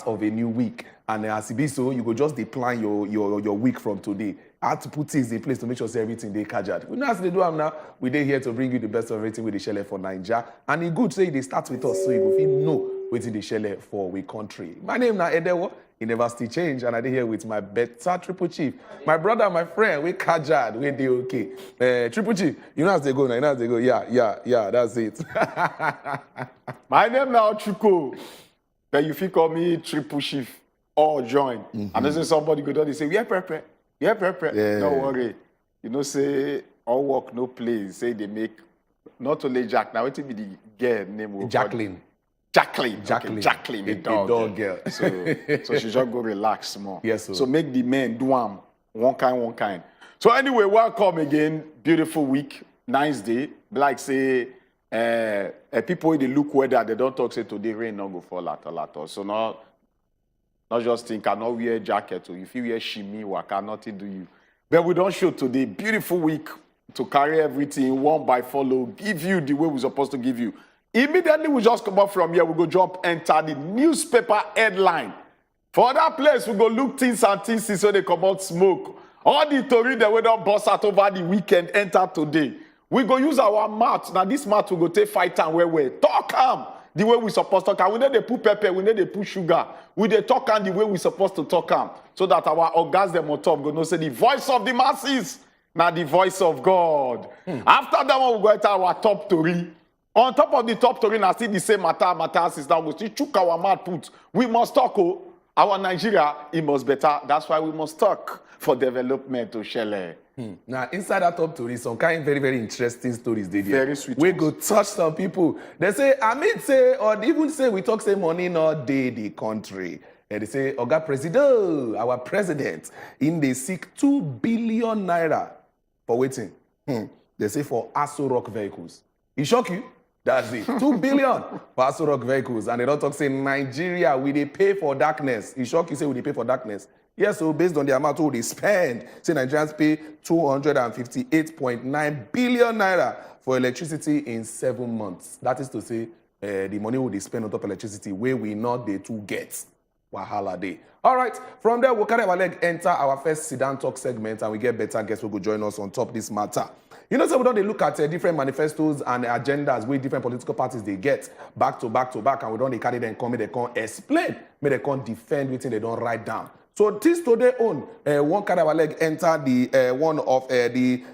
of a new week. And as it be so, you go just plan your week from today. How to put things in place to make sure everything they kajad. We know as they do them now. We dey here to bring you the best of everything with the shell for Nigeria. And it's good say they start with us so you go feel know what's the shell for we country. My name na Edewo. It never still change, and I dey here with my better triple chief, my brother, my friend. We kajad, we dey okay. Triple chief, you know as they go now. You know as they go. Yeah. That's it. My name now Chuko. Then you feel call me triple chief or join. And then somebody go down, they say, yeah, prepare. Yeah. Don't worry. You know, say all work, no play. Say they make not only Jack. Now, what will be the girl name? Jacqueline. Jacqueline, the dog girl. So she just go relax more. Yes, sir. So make the men do one kind. So anyway, welcome again. Beautiful week, nice day. Like say, people they look weather, they don't talk say today rain not go fall at all. So not just think I not wear jacket or if you wear shimmy, waka nothing do you. But we don't show today. Beautiful week to carry everything one by follow, give you the way we're supposed to give you. Immediately we just come up from here, we go jump enter the newspaper headline. For that place, we go look things so they come out smoke. All the story that we don't bust out over the weekend enter today. We go use our mouth. Now this mouth we go take fight and we talk the way we supposed to talk. We need to put pepper, we need to put sugar. We dey talk the way we supposed to talk so that our orgasm on top go know say the voice of the masses, now the voice of God. After that one, we go enter our top story. On top of the top story, now see the same matter is now we still chook our mouth put. We must talk, our Nigeria, it must better. That's why we must talk for development to share. Now, inside that top story, some kind very, very interesting stories. They very sweet. We go touch some people. They say, I mean, say, or they even say, we talk, say, money not day the country. And they say, Oga President, our president, in they seek 2 billion naira for waiting. They say for Aso Rock vehicles. It shock you? That's it. 2 billion for Aso Rock vehicles. And they don't talk, say, Nigeria, we they pay for darkness. It shock you, say, we they pay for darkness. Yes, so based on the amount they spend, say Nigerians pay 258.9 billion naira for electricity in 7 months. That is to say, the money they spend on top of electricity, where we not they to get. Wahala day. All right, from there, we'll carry our leg, enter our first sit-down talk segment, and we get better guests who will join us on top this matter. You know, so we don't look at different manifestos and agendas where different political parties they get back to back, and we don't carry them, come, they can't explain, they can't defend within they don't write down. So this today on one carry our leg enter the one of the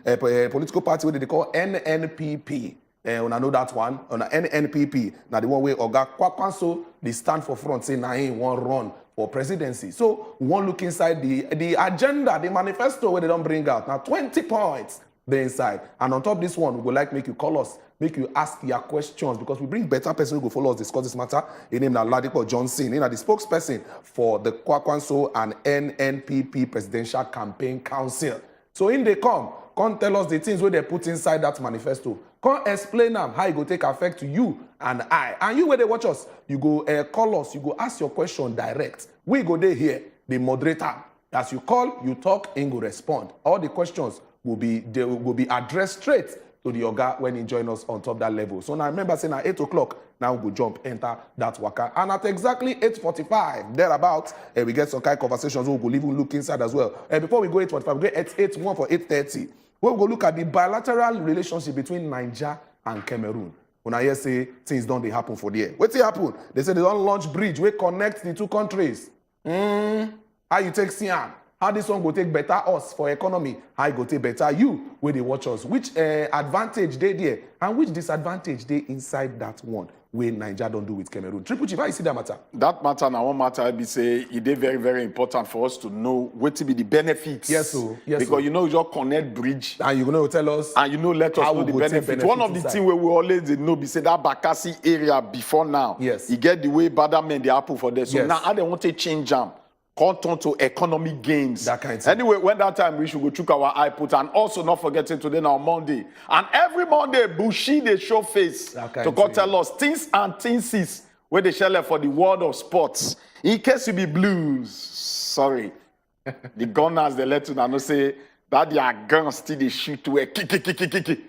political party where they call NNPP. When I know that one on NNPP, now the one way Oga Kwakwanso they stand for front say now he won't run for presidency. So we want look inside the agenda, the manifesto where they don't bring out now 20 points there inside. And on top of this one, we would like make you call us, make you ask your questions because we bring better person who go follow us discuss this matter. His name is Ladipo Johnson. He's the spokesperson for the Kwakwanso and NNPP Presidential Campaign Council. So in they come tell us the things where they put inside that manifesto. Come explain them how it go take effect to you and I. And you where they watch us, you go call us, you go ask your question direct. We go there here, the moderator. As you call, you talk, and go respond. All the questions will be addressed straight to the Oga when he join us on top that level. So now remember saying at 8 o'clock, now we go jump, enter that waka. And at exactly 8:45, thereabouts, we get some kind of conversations, we will even look inside as well. Before we go 8:45, we go at 8:1 for 8:30. We'll go look at the bilateral relationship between Niger and Cameroon. When I hear say things don't they happen for there. What's it happen? They say they don't launch bridge. We connect the two countries. How you take Siam? How this one go take better us for economy? How you go take better you where they watch us? Which advantage they there and which disadvantage they inside that one where Niger don't do with Cameroon? Triple Chief, how you see that matter? That matter now one matter I be say it is very, very important for us to know what to be the benefits. Yes, sir. Yes, because you know you just connect bridge. And you know tell us. And you know let us know the benefits. One of the things where we always know be say that Bakassi area before now. Yes. You get the way bad men they happen for this. So now how they want to change them. Turn to economic gains. That kind of thing. Anyway, when that time we should go check our output and also not forgetting today now Monday. And every Monday, Bushi they show face to go tell us things and things is where they share for the world of sports. In case you be blues, sorry, the gunners they let you know say that their guns still they shoot to a kick.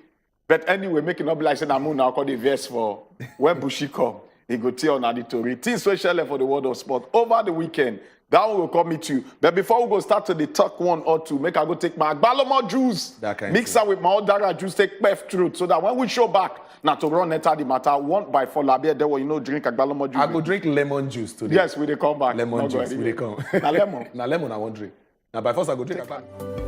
But anyway, make it not be like saying I'm now call the verse for when Bushi come. he go tell on the story. Things special for the world of sport over the weekend. That one will come meet you. But before we go start to the talk one or two, make I go take my Agbalomo juice, mix am with my Odara juice, take Pef truth, so that when we show back, now to run enter the matter, one by four labia, there will drink Agbalomo juice. I go drink lemon juice today. Yes, we dey come back. Lemon juice, we dey come. Na lemon. Na lemon I won't drink. Now by force I go drink Agbalomo.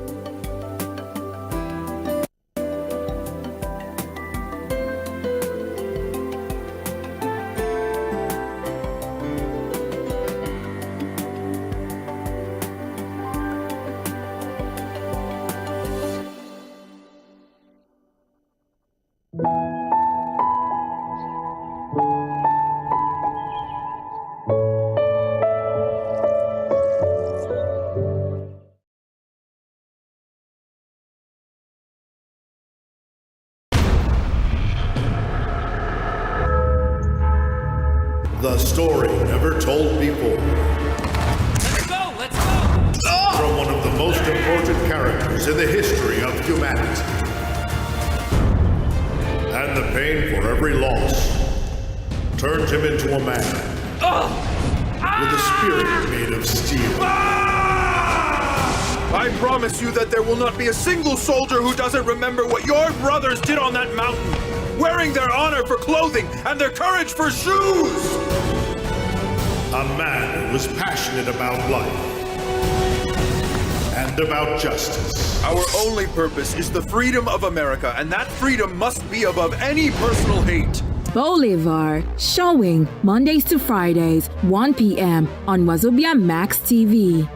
The story never told before. Let's go! Let's go! From one of the most important characters in the history of humanity. And the pain for every loss turned him into a man with a spirit made of steel. I promise you that there will not be a single soldier who doesn't remember what your brothers did on that mountain, wearing their honor for clothing and their courage for shoes. A man who was passionate about life and about justice. Our only purpose is the freedom of America, and that freedom must be above any personal hate. Bolivar, showing Mondays to Fridays, 1 p.m. on Wazobia Max TV.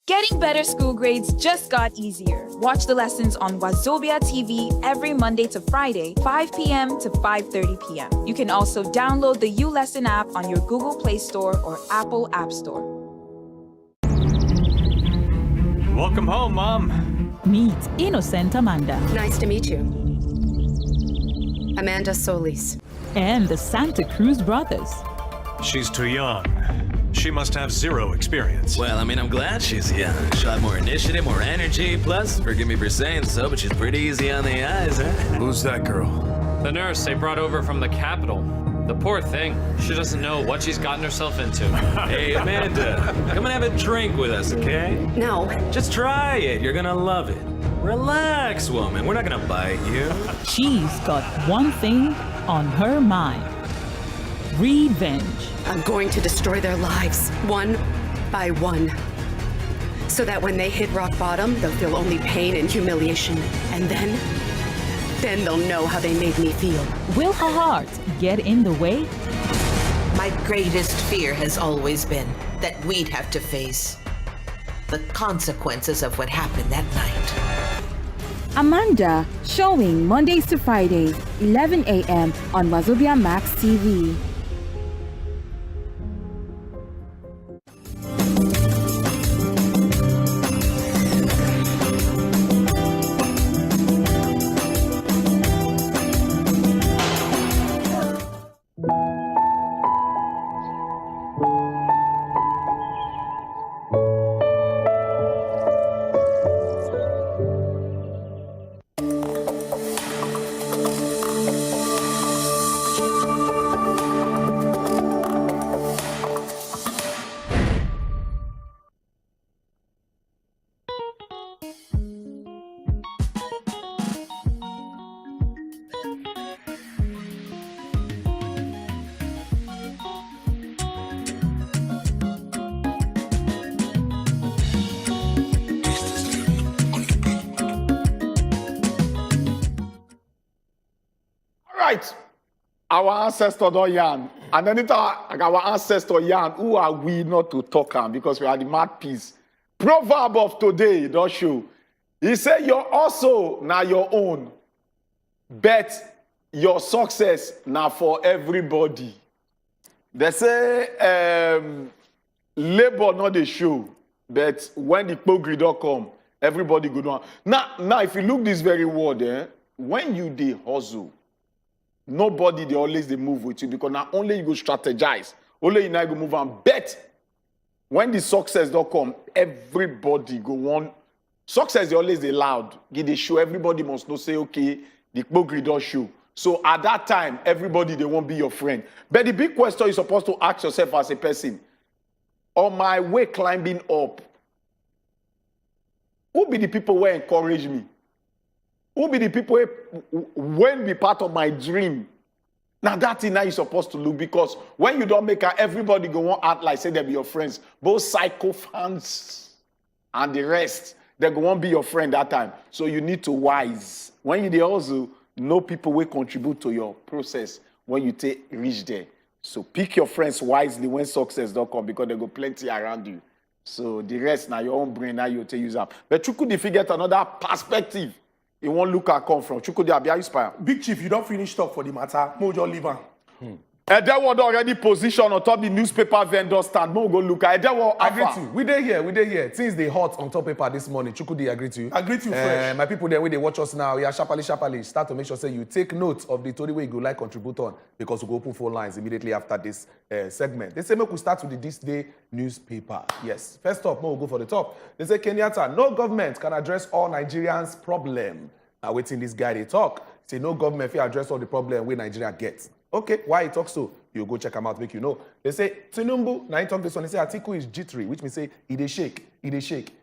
Getting better school grades just got easier. Watch the lessons on Wazobia TV every Monday to Friday, 5 p.m. to 5:30 p.m. You can also download the U-Lesson app on your Google Play Store or Apple App Store. Welcome home, Mom. Meet Innocent Amanda Nice to meet you. Amanda Solis. and the Santa Cruz brothers. She's too young. She must have zero experience. Well, I mean, I'm glad she's young. She'll have more initiative, more energy. Plus, forgive me for saying so, but she's pretty easy on the eyes, huh? Who's that girl? The nurse they brought over from the capital. The poor thing. She doesn't know what she's gotten herself into. Hey, Amanda, come and have a drink with us, okay? No. Just try it. You're gonna love it. Relax, woman. We're not gonna bite you. She's got one thing on her mind. Revenge. I'm going to destroy their lives, one by one. So that when they hit rock bottom, they'll feel only pain and humiliation. And then they'll know how they made me feel. Will her heart get in the way? My greatest fear has always been that we'd have to face the consequences of what happened that night. Amanda, showing Mondays to Fridays, 11 a.m. on Wazobia Max TV. Right. Our ancestor don't yarn. And then our ancestor yarn, who are we not to talk on? Because we are the mouthpiece. Proverb of today, don't show. He said, you're also now your own. Bet your success now for everybody. They say labor not the show. But when the pogri don't come, everybody go down. Now, if you look this very word, when you dey hustle, nobody they always they move with you because now only you go strategize. Only you now go move and bet. When the success don't come, everybody go on. Success they always they loud. Give the show. Everybody must know say okay, the pogri don't show. So at that time, everybody, they won't be your friend. But the big question you're supposed to ask yourself as a person, on my way climbing up, who be the people who encourage me? Who be the people who will be part of my dream? Now that thing now you're supposed to look, because when you don't make it, everybody go on act like say they be your friends. Both psycho fans and the rest, they go on be your friend that time. So you need to wise. When you dey also know people will contribute to your process when you reach there. So pick your friends wisely when success don't come, because there go plenty around you. So the rest now your own brain now you take use up. But Chukudi, if you get another perspective, it won't look at come from. Chukudi, Abia inspire. Big Chief, you don't finish talk for the matter. Mojo leave am. And that was already positioned on top the newspaper vendor stand. Mo go look at that. Agree to you. We dey here. Things they hot on top paper this morning. Chukudi, agree to you. Agree to you, fresh. My people there, when they watch us now, yeah, sharply. Start to make sure say you take note of the story where you go like contribute on, because we go open phone lines immediately after this segment. They say make we start with the This Day newspaper. Yes. First up, we'll go for the top. They say Kenyatta, no government can address all Nigerians' problem. Now waiting this guy they talk. Say no government can address all the problem where Nigeria gets. Okay, why he talks so? You go check him out, make you know. They say, Tinubu, now he talk this one, they say, article is jittery, which means say, he dey shake.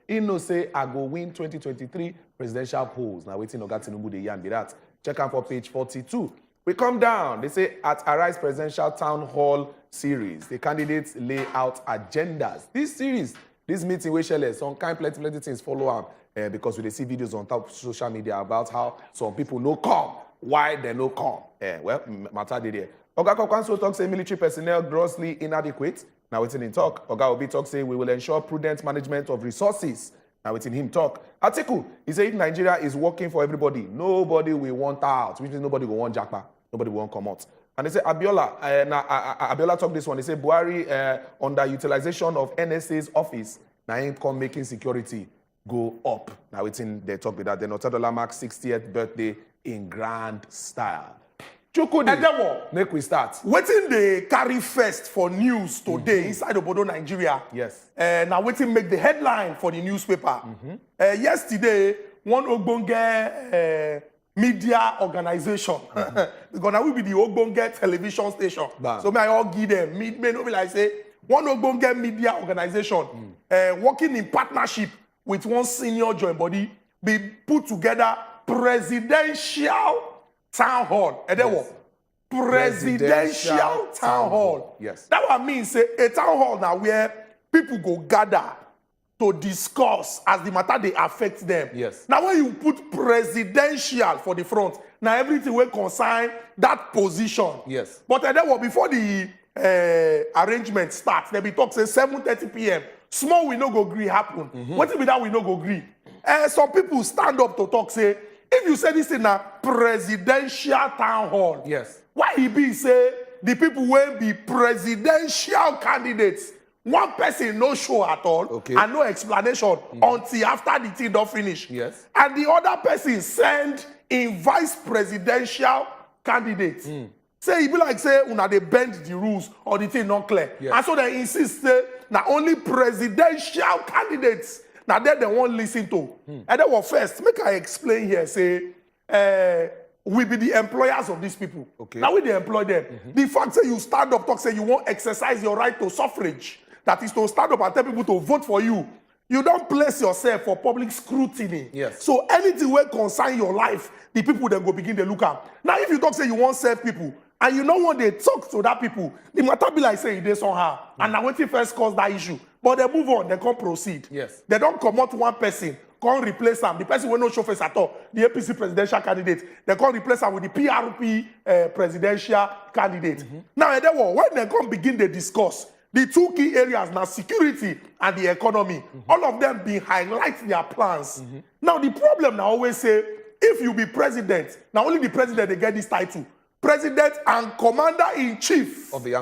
He no say, I go win 2023 presidential polls. Now waiting, Oga Tinubu, the yarn be that. Check out for page 42. We come down, they say, at Arise Presidential Town Hall series, the candidates lay out agendas. This series, this meeting, we share some kind plenty things follow up, because we see videos on top social media about how some people no come. Why they no come? Well, matter did there. Oga Kokwanso talk say military personnel grossly inadequate. Now within him talk. Oga Obi talk say we will ensure prudent management of resources. Now within him talk. Article, he say if Nigeria is working for everybody, nobody will want out, which means nobody will want Japa, nobody will want come out. And they say Abiola, Abiola talk this one. They say Buhari underutilization of NSA's office. Now him come making security go up. Now within they talk with that. Then Otadola marks 60th birthday in grand style. Chukudi, make we start. Waiting they carry first for news today inside Obodo, Nigeria. Yes. Now waiting make the headline for the newspaper. Yesterday, one Ogbonge media organization. Gonna will be the Ogbonge television station. So may I all give them. May not be like say one Ogbonge media organization working in partnership with one senior joint body be put together presidential town hall. And then what? Presidential town hall. Yes. That what means say a town hall now where people go gather to discuss as the matter they affect them. Yes. Now when you put presidential for the front, now everything will concern that position. Yes. But then what before the arrangement starts, they be talk say 7:30 p.m. Small we no go agree happen. What if that we no go agree? Some people stand up to talk say, if you say this in a presidential town hall, yes. Why he be say the people will be presidential candidates? One person no show at all, okay, and no explanation until after the thing don't finish. Yes. And the other person send in vice presidential candidates. Say, it be like say, una they bend the rules or the thing not clear. Yes. And so they insist say, now only presidential candidates, now they won't listen to. And then what first, make I explain here, say, we be the employers of these people. Okay. Now we they employ them. The fact say you stand up, talk say you won't exercise your right to suffrage, that is to stand up and tell people to vote for you. You don't place yourself for public scrutiny. Yes. So anything will concern your life, the people then go begin to look at. Now if you talk say you won't serve people, and you know when they talk to that people, the matter be like say they somehow. And now when they first cause that issue. But they move on, they can't proceed. Yes. They don't come out one person, can't replace them. The person will not show face at all. The APC presidential candidate, they can't replace them with the PRP presidential candidate. Now when they come begin to discuss, the two key areas now security and the economy, all of them be highlight their plans. Now the problem now always say, if you be president, now only the president they get this title. President and Commander-in-Chief of the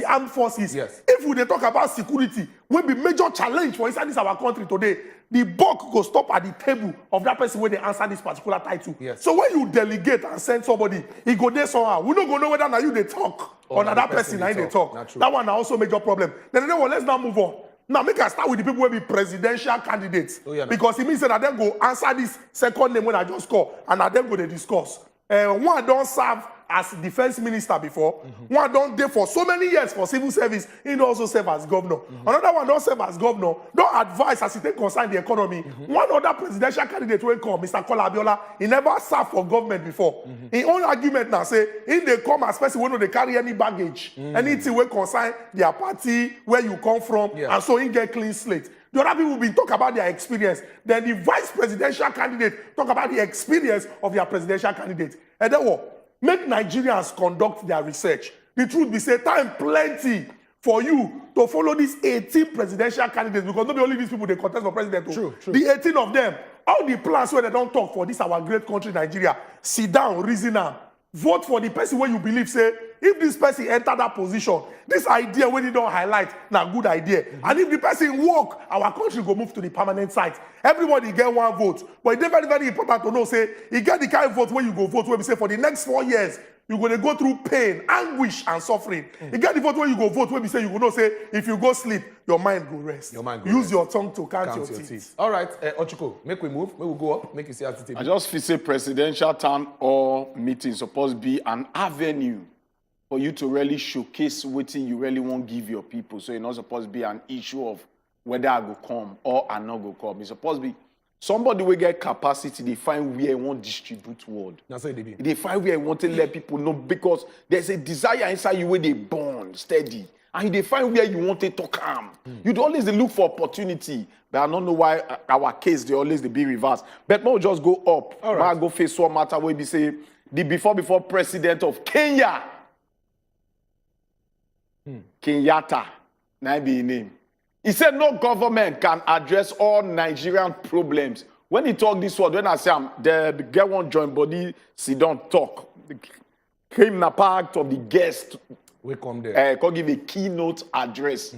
armed forces. Yes. If we dey talk about security, will be major challenge for inside this our country today. The buck go stop at the table of that person when they answer this particular title. Yes. So when you delegate and send somebody, he go there somehow. We don't go know whether now you they talk or now that person now they talk. That one now also major problem. Then let's now move on. Now make I start with the people who will be presidential candidates. Because it means that I then go answer this second name when I just call and I then go to discuss. one don't serve as defense minister before. One don't dey for so many years for civil service. He also serve as governor. Another one don't serve as governor. Don't advise as he take concern the economy. One other presidential candidate will come, Mr. Kola Abiola. He never served for government before. His own argument now say, if they come as person, we know they carry any baggage, anything will concern their party, where you come from, and so he get clean slate. The other people will be talk about their experience. Then the vice presidential candidate talk about the experience of their presidential candidate. And then what? Make Nigerians conduct their research. The truth be say, time plenty for you to follow these 18 presidential candidates, because not only these people they contest for president. True. The 18 of them, all the plans where they don't talk for this our great country Nigeria, sit down, reason am, vote for the person where you believe say, if this person enter that position, this idea when you don't highlight, now good idea. And if the person work, our country go move to the permanent site. Everybody get one vote. But it's very, very important to know, say, you get the kind of vote where you go vote, where we say for the next 4 years, you're going to go through pain, anguish, and suffering. You get the vote where you go vote, where we say you go know, say, if you go sleep, your mind go rest. Use your tongue to count your teeth. All right, Ochuko, make we move. Make we go up. Make you see how to take. I just feel say presidential town hall meeting supposed to be an avenue for you to really showcase what you really want to give your people. So it's not supposed to be an issue of whether I go come or I not go come. It's supposed to be somebody will get capacity, they find where they want to distribute word. That's what they be. They find where they want to let people know, because there's a desire inside you where they born steady. And they find where you want to talk calm. You'd always look for opportunity. But I don't know why our case, they always be reversed. But more just go up. All right. Go face one matter where we say, the before president of Kenya, Kenyatta, now be his name. He said no government can address all Nigerian problems. When he talk this word, when I say the get one joint body, sit down talk. Came na part of the guest. We come there. Could give a keynote address.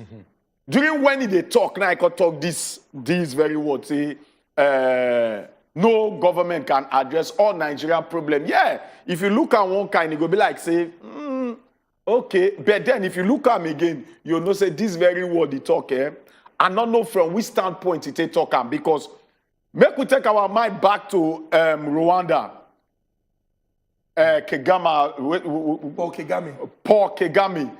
During when they talk, now I could talk this very word. Say no government can address all Nigerian problems. Yeah, if you look at one kind, it go be like say. Okay, but then if you look at him again, you'll know say this very word he talk here. I don't know from which standpoint he talk him, because make we take our mind back to Rwanda. Paul Kagame.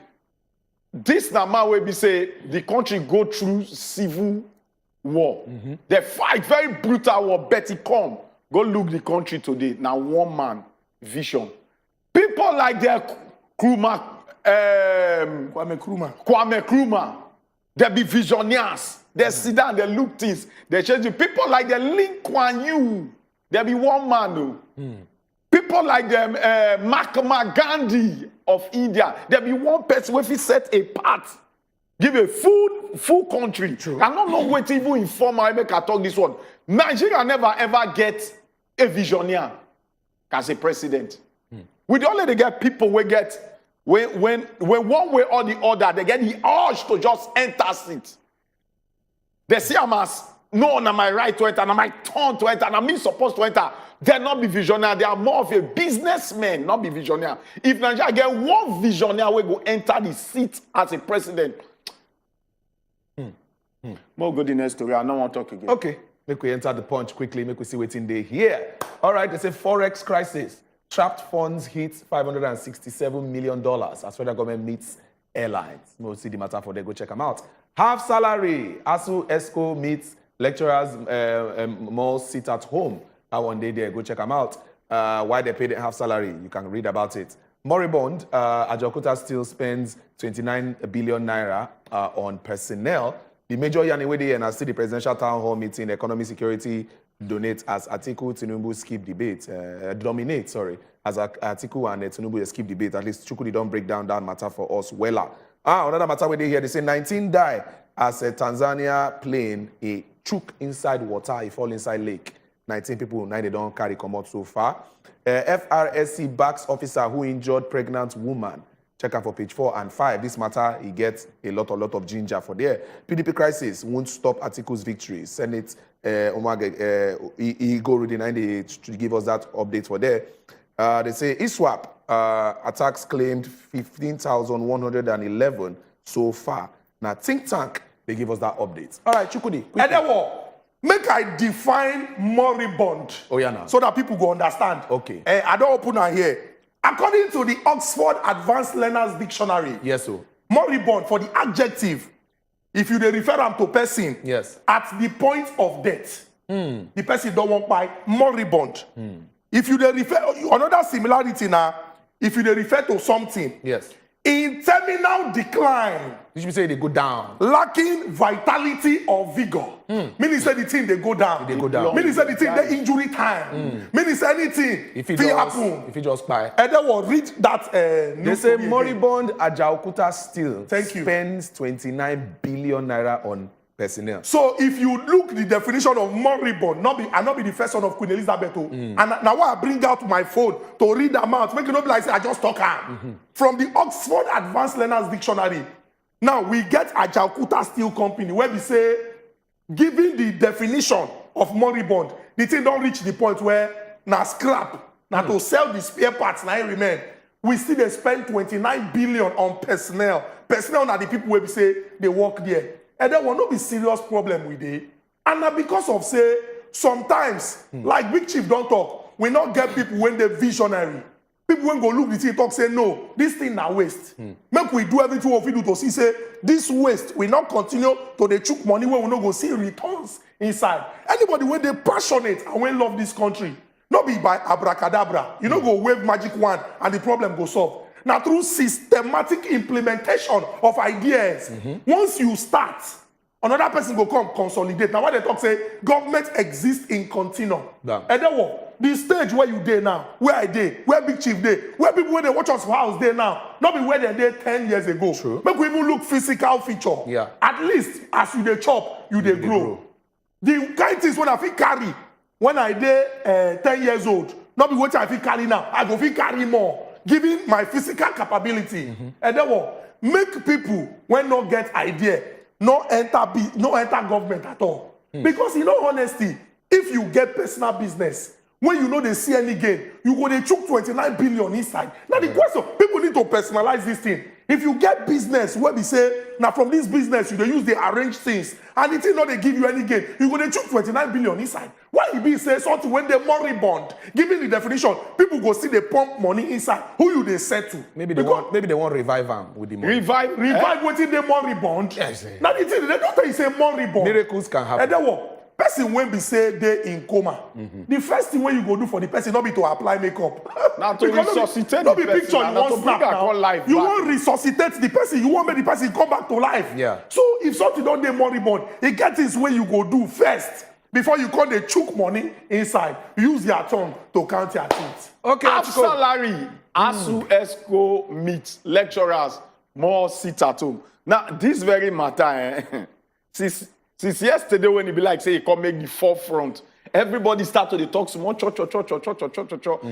This na man where we say the country go through civil war. They fight very brutal war, but he come. Go look the country today. Now one man vision. People like their Kwame Nkrumah. They be visionaries. They sit down, they look things. They change it. People like the Lee Kuan Yew. They be one man. People like them Mahatma Gandhi of India. They be one person where he set a part. Give a full country. True. I don't know what even inform I make I talk this one. Nigeria never ever get a visionary as a president. We don't let get people we get. When one way or the other, they get the urge to just enter seat. They see them as, no, na my right to enter, na my turn to enter, na me supposed to enter. They're not be visionary. They are more of a businessman, not be visionary. If Nigeria get one visionary, we go enter the seat as a president. More good in the story. I don't want to talk again. Okay, make we enter the punch quickly. Make we see what's in there here. All right, they say forex crisis. Trapped funds hit $567 million as federal government meets airlines. We'll see the matter for them. Go check them out. Half salary. ASU ESCO meets lecturers more sit at home. That one day there. Go check them out. Why they pay the half salary. You can read about it. Moribund. Ajaokuta still spends 29 billion naira on personnel. The major yanniwe day and I see the presidential town hall meeting, economy security, donate as Atiku Tinubu skip debate, dominate, sorry, as Atiku and Tinubu skip debate. At least Chukudi don't break down that matter for us wella. Another matter where they hear, they say 19 die as a Tanzania plane, a chook inside water, he fall inside lake. 19 people, 9 they don't carry come out so far. FRSC backs officer who injured pregnant woman. Check out for page 4 and 5. This matter, he gets a lot of ginger for there. PDP crisis won't stop Atiku's victory. Senate, he go reading 98 to give us that update for there. They say ISWAP attacks claimed 15,111 so far. Now, think tank, they give us that update. All right, Chukudi. make I define moribund. Oh, yeah, now. So that people go understand. Okay. I don't open her here. According to the Oxford Advanced Learners Dictionary, Yes, so. moribund for the adjective, if you dey refer am to person, Yes. at the point of death, the person don't want by moribund. If you dey refer, another similarity now, if you dey refer to something, Yes. in terminal decline, You should say they go down. lacking vitality or vigor. Meaning say the thing they go down. They go down. Meaning say the thing they injury time. Meaning say anything If fit it happen. just buy. And then we'll read that. They news say story again. moribund Ajaokuta still Thank you. spends 29 billion naira on personnel. So if you look the definition of moribund, I not be the first son of Queen Elizabeth. And now I bring out my phone to read the amount. Make it not be like say I just talk from the Oxford Advanced Learners Dictionary. Now we get Ajaokuta Steel Company where we say, given the definition of moribund, the thing don't reach the point where now scrap, now to sell the spare parts, now remain. We still they spend 29 billion on personnel. Personnel are the people where we say they work there. And there will not be serious problem with it. And now because of say, sometimes, like Big Chief don't talk, we not get people when they're visionary. People when go look the thing talk say no, this thing now waste. Make we do everything we do to see say this waste we not continue to the chook money where we not go see returns inside. Anybody when they passionate and when love this country, not be by abracadabra. You know go wave magic wand and the problem go solve. Now through systematic implementation of ideas, once you start, another person go come consolidate. Now what they talk say government exists in continuum. Damn. And then what? The stage where you there now, where I did, where Big Chief did, where people when they watch us for house there now, not be where they did 10 years ago. True. Make we even look physical feature. Yeah. At least as you dey chop, you dey grow. The kind things when I fit carry when I did 10 years old, not be what I fit carry now. I go fit carry more, given my physical capability. And then what? Make people when not get idea, no enter government at all. Because in all honesty, if you get personal business, when you know they see any gain, you go they chook 29 billion inside. Now the question, people need to personalize this thing. If you get business where we say, now from this business, you they use they arrange things, and it is not they give you any gain, you go they chook 29 billion inside. Why it be say something when they moribund, given the definition, people go see they pump money inside. Who you they set to? Maybe they want revive them with the money. Revive waiting they moribund. Yes. Now the thing, they don't tell you say moribund. Miracles can happen. And then what? Person when be say they in coma, the first thing when you go do for the person not be to apply makeup. Now to Because resuscitate not the be person, picture you and want to snap bring her now. call life You back. want resuscitate the person. You want make the person come back to life. Yeah. So if something don't dey moribund, it get things where you go do first before you call the chook money inside. Use your tongue to count your teeth. Okay, Half let's go. salary, ASU, ESCO, meet, lecturers, more sit at home. Now, this very matter, since yesterday when it be like, say, you come make the forefront, everybody start to dey talk small, cho.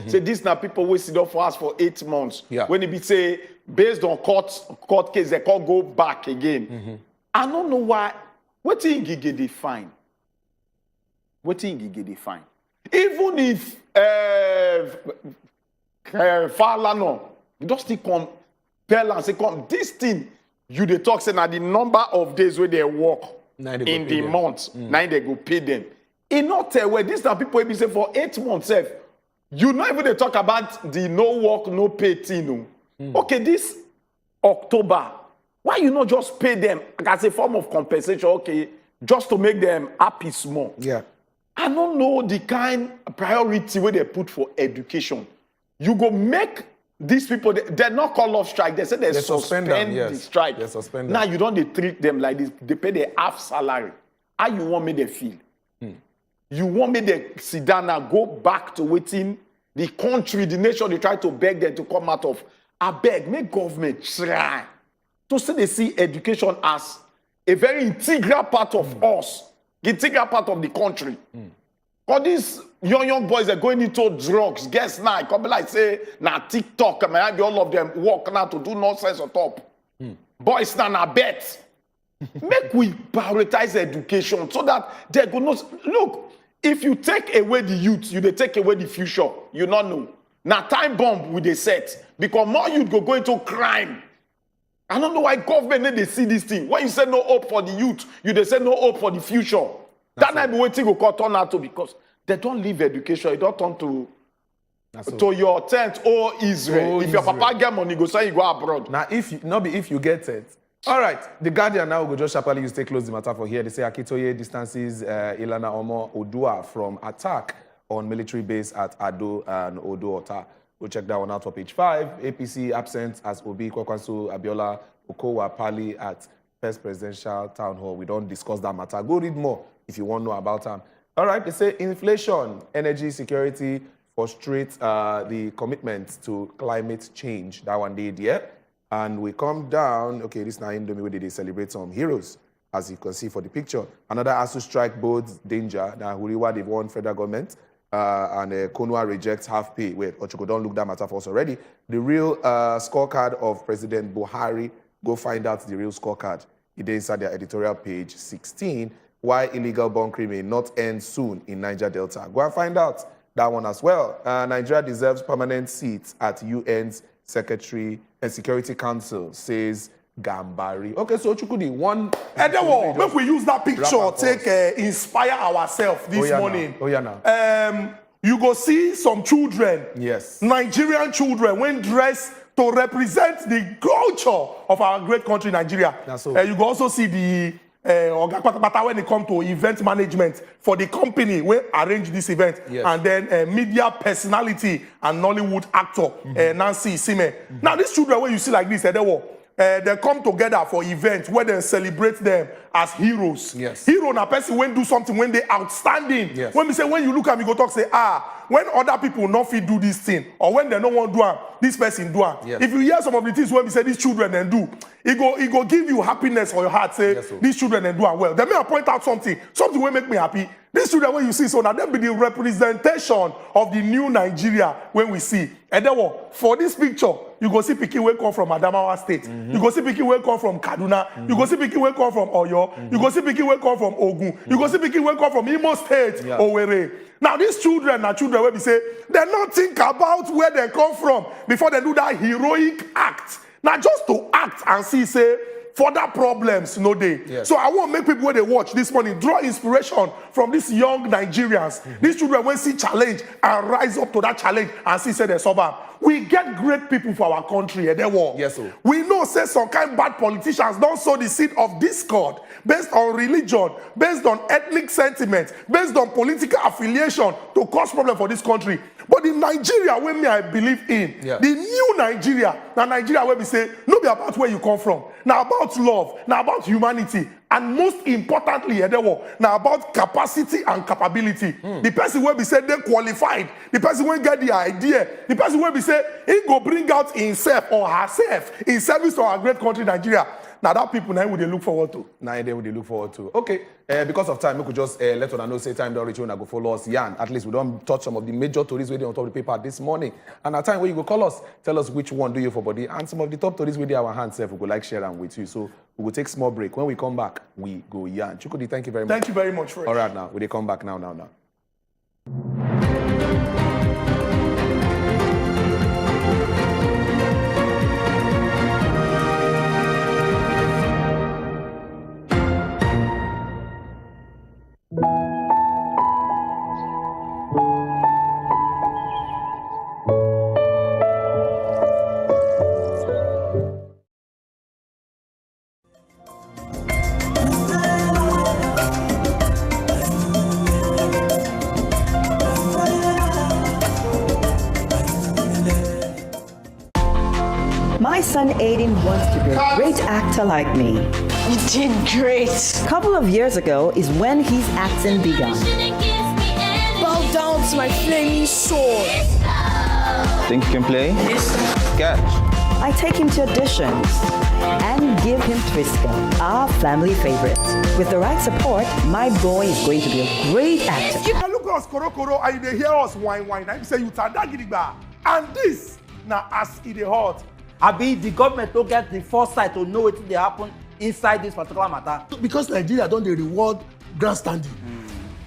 Say, this now people will sit up for us for 8 months. Yeah. When it be say, based on court case, they can't go back again. I don't know why. What thing you get define? What thing you get define? Even if Falano, you just still come tell and say, come, this thing, you dey talk, say, now the number of days where they work in the month, now they go pay them. In not tell where this now people will be say for 8 months, you not even they talk about the no work, no pay thing. Okay, this October, why you not just pay them as a form of compensation, okay, just to make them happy small? Yeah. I don't know the kind of priority where they put for education. You go make these people, they're not call off strike. They say they suspend them, yes. the strike. They suspend them. Now you don't they treat them like this. They pay their half salary. How you want me to feel? You want me to sit down and go back to waiting the country, the nation, they try to beg them to come out of. I beg, make government try to say they see education as a very integral part of us, integral part of the country. Because these young boys are going into drugs. Guess now, come like say, now TikTok, maybe all of them work now to do nonsense on top. Boys now na bet. Make we prioritize education so that they go not look. If you take away the youth, you they take away the future. You not know. Now time bomb with the set because more youth go into crime. I don't know why government they see this thing. When you say no hope for the youth, you they say no hope for the future. That might be waiting go call turn out to because they don't leave education. It don't turn to your tent or Israel. If your papa get money, go say you go abroad. Now, if you get it. All right, the Guardian now will just sharply use stay close the matter for here. They say Akitoye distances Ilana Omo Odua from attack on military base at Ado and Odo Ota. We'll check that one out for page 5. APC absent as Obi Kwakwanso Abiola Okowa Pali at first presidential town hall. We don't discuss that matter. Go read more if you want to know about them. All right, they say inflation, energy security frustrates the commitment to climate change. That one did, yeah. And we come down, okay, this now Indomie where they celebrate some heroes, as you can see for the picture. Another ASU strike bodes danger. Now, Huriwa, they've won federal government, and Konwa rejects half pay. Wait, Ochoko, don't look that matter for us already. The real scorecard of President Buhari, go find out the real scorecard. It is inside their editorial page 16, why illegal bunkering may not end soon in Niger Delta. Go and find out that one as well. Nigeria deserves permanent seats at UN's Security Council, says Gambari. Okay, so Chukudi, one... Make we use that picture, take inspire ourselves this morning. Oh, yeah, now. You go see some children, yes, Nigerian children, when dressed to represent the culture of our great country, Nigeria. You go also see the when it comes to event management for the company we arrange this event, and then media personality and Nollywood actor Nancy Sime. Now these children when you see like this, they come together for events where they celebrate them as heroes. Yes. Hero na person when do something when they outstanding. Yes. When we say when you look at me go talk say when other people not fit do this thing or when they don't want to do it, this person do it. Yes. If you hear some of the things when we say these children then do, it go give you happiness for your heart. Say these children then do it well. Then may I point out something will make me happy. These children when you see so now them be the representation of the new Nigeria when we see. And then for this picture you go see Pikin will come from Adamawa State. You go see Pikin will come from Kaduna. You go see Pikin will come from Oyo. You go see Pikin will come from Ogun. You go see Pikin will come from Imo State, Owerri. Now these children are children where we say they not think about where they come from before they do that heroic act. Now just to act and see say further problems no day. Yes. So I want to make people when they watch this morning draw inspiration from these young Nigerians. These children when see challenge and rise up to that challenge and see say they survive. We get great people for our country and they war. Yes, sir. We know say some kind of bad politicians don't sow the seed of discord based on religion, based on ethnic sentiment, based on political affiliation to cause problem for this country. But in Nigeria, where me I believe in, the new Nigeria, now Nigeria where we say, no be about where you come from, now about love, now about humanity, and most importantly, now about capacity and capability. The person where we say they qualified, the person where get the idea, the person where we say he go bring out himself or herself in service to our great country, Nigeria. Now that people now would they look forward to. Now they would they look forward to. Okay, because of time, we could just let on know say time don't reach when I go follow us. Yeah, at least we don't touch some of the major stories waiting on top of the paper this morning. And at time where you go call us, tell us which one do you for body, and some of the top stories with our hands, we go like share them with you. So we will take small break. When we come back, we go yarn. Chukudi, thank you very much. Thank you very much for it. All right, now we come back now. My son Aiden wants to be a great actor like me. You did great. A couple of years ago is when his acting began. Bow down to my flaming sword. Think you can play? Catch. I take him to auditions and give him Trisco, our family favorite. With the right support, my boy is going to be a great actor. You look at us, Koro, and they hear us whine. I say you tada. And this, now as it is hot. Abi the government don't get the foresight to know what they happen inside this particular matter. Because Nigeria don't they reward grandstanding.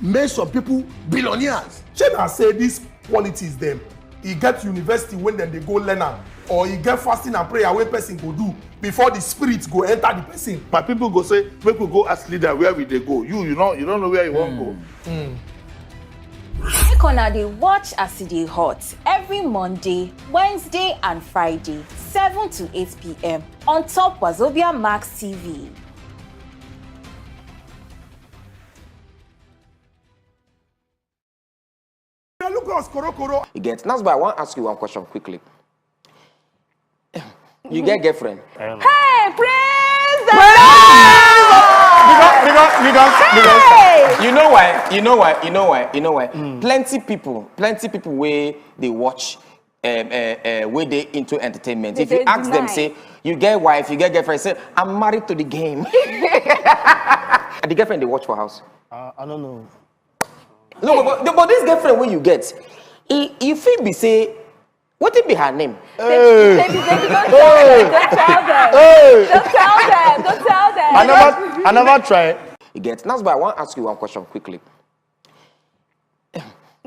Make some people billionaires. Shey I say these qualities them. He get university when then they go learn am. or you get fasting and prayer wey person go do before the spirit go enter the person. My people go say, make we go ask leader where we dey go. You don't know where you want go. Make una dey watch as e dey hot every Monday, Wednesday and Friday, 7 to 8 p.m. on top Wazobia Max TV. Look at us, koro. You get. That's why I want to ask you one question quickly. You get girlfriend? Hey, praise the Because you know why? Plenty people where they watch where they into entertainment. If you ask them, say, you get wife, you get girlfriend, say, I'm married to the game. And the girlfriend they watch for house. I don't know. No, but this girlfriend when you get, if it be say, what it be her name? Baby, don't tell them. Don't tell them. I never try. You get. That's why I want to ask you one question quickly.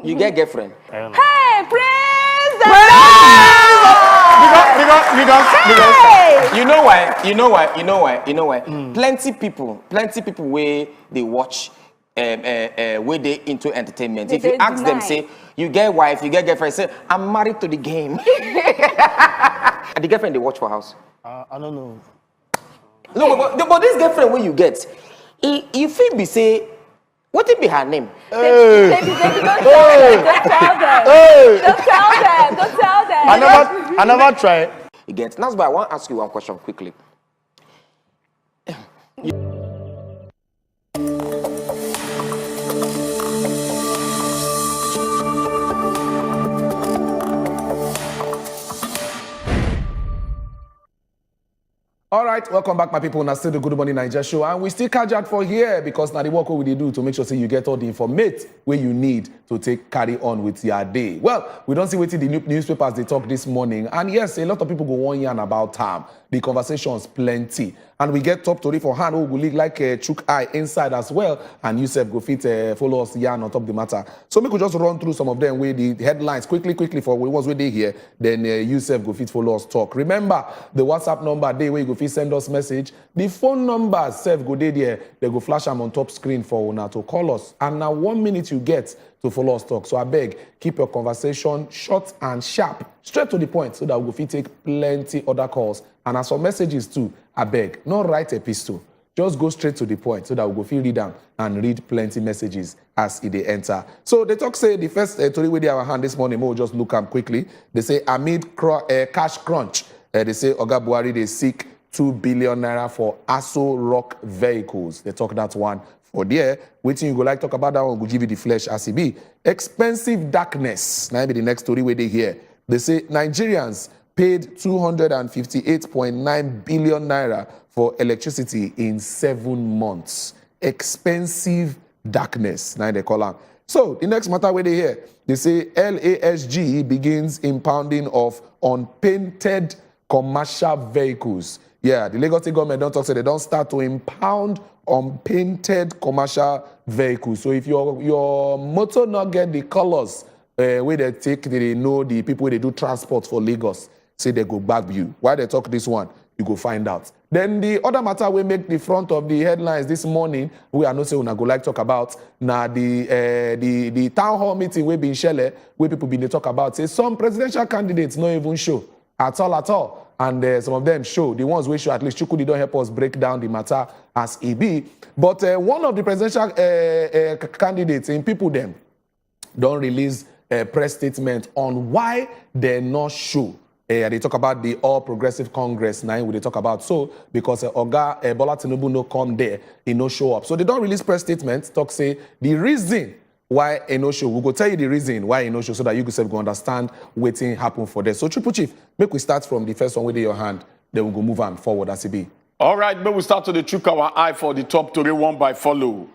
You get girlfriend? Hey, praise the because you know why? Plenty people where they watch where they into entertainment. If you ask them, say, you get wife, you get girlfriend, say, I'm married to the game. And the girlfriend they watch for house. I don't know. No, but this girlfriend when you get, if it be say, what it be her name? Baby, don't tell them. Don't tell them. I never try. You get. That's why I want to ask you one question quickly. All right, welcome back, my people. Now still the Good Morning Nigeria show, and we still catch out for here because now the work we do to make sure you get all the information where you need to carry on with your day. Well, we don't see what the newspapers they talk this morning, and yes, a lot of people go 1 year about time. The conversations plenty, and we get top story for hand who will leak like chook eye inside as well, and Yusef go fit follow us yarn on top the matter. So we could just run through some of them with the headlines quickly for what was where they here. Then Yusef go fit follow us talk. Remember the WhatsApp number day where you go fit send us message. The phone number Sef go there. They go flash them on top screen for una to call us. And now 1 minute you get to follow us talk. So I beg, keep your conversation short and sharp, straight to the point, so that we go fit take plenty other calls. And as for messages too, I beg, not write epistle. Just go straight to the point so that we go fit read them and read plenty messages as they enter. So they talk say the first story with our hand this morning, we'll just look at quickly. They say amid cash crunch, they say Oga Buhari they seek 2 billion naira for Aso Rock vehicles. They talk that one for there. Waiting you go like talk about that one, go give you the flesh as it be. Expensive darkness. Now be the next story where they hear. They say Nigerians paid 258.9 billion naira for electricity in 7 months. Expensive darkness. Now they call them. So the next matter where they hear, they say LASG begins impounding of unpainted commercial vehicles. Yeah, the Lagos State government don't talk, so they don't start to impound unpainted commercial vehicles. So if your motor not get the colors where they take, they know the people where they do transport for Lagos, say they go back you. Why they talk this one, you go find out. Then the other matter we make the front of the headlines this morning, we are not saying we go like talk about now the town hall meeting we been share where people been they talk about say some presidential candidates not even show at all. And some of them show, the ones we show at least Chukudi don't help us break down the matter as it be. But one of the presidential candidates in people them don't release a press statement on why they're not show. They talk about the All Progressive Congress now they talk about so because Oga Bola Tinubu no come there, he no show up. So they don't release press statements, talk say the reason why a no show. We go tell you the reason why a no show so that you go understand waiting happen for this. So Triple Chief, make we start from the first one with your hand, then we go move on forward as it be. All right, but we start to the chook our eye for the top story one by follow.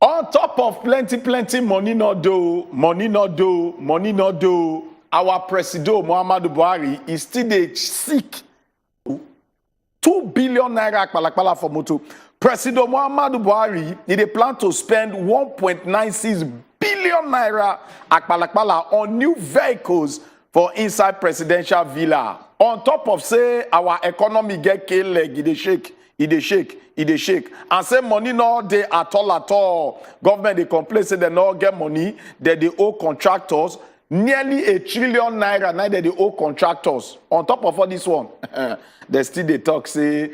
On top of plenty money not do, our president Muhammadu Buhari is still a sick 2 billion naira akpalakpala for moto. President Muhammadu Buhari they plan to spend 1.96 billion naira akpalakpala on new vehicles for inside presidential villa. On top of say our economy get leg, it dey shake, it dey shake, it dey shake. And say money no dey at all. Government they complain say they no get money, that they owe contractors. Nearly ₦1 trillion now that they owe contractors. On top of all this one, they still they talk say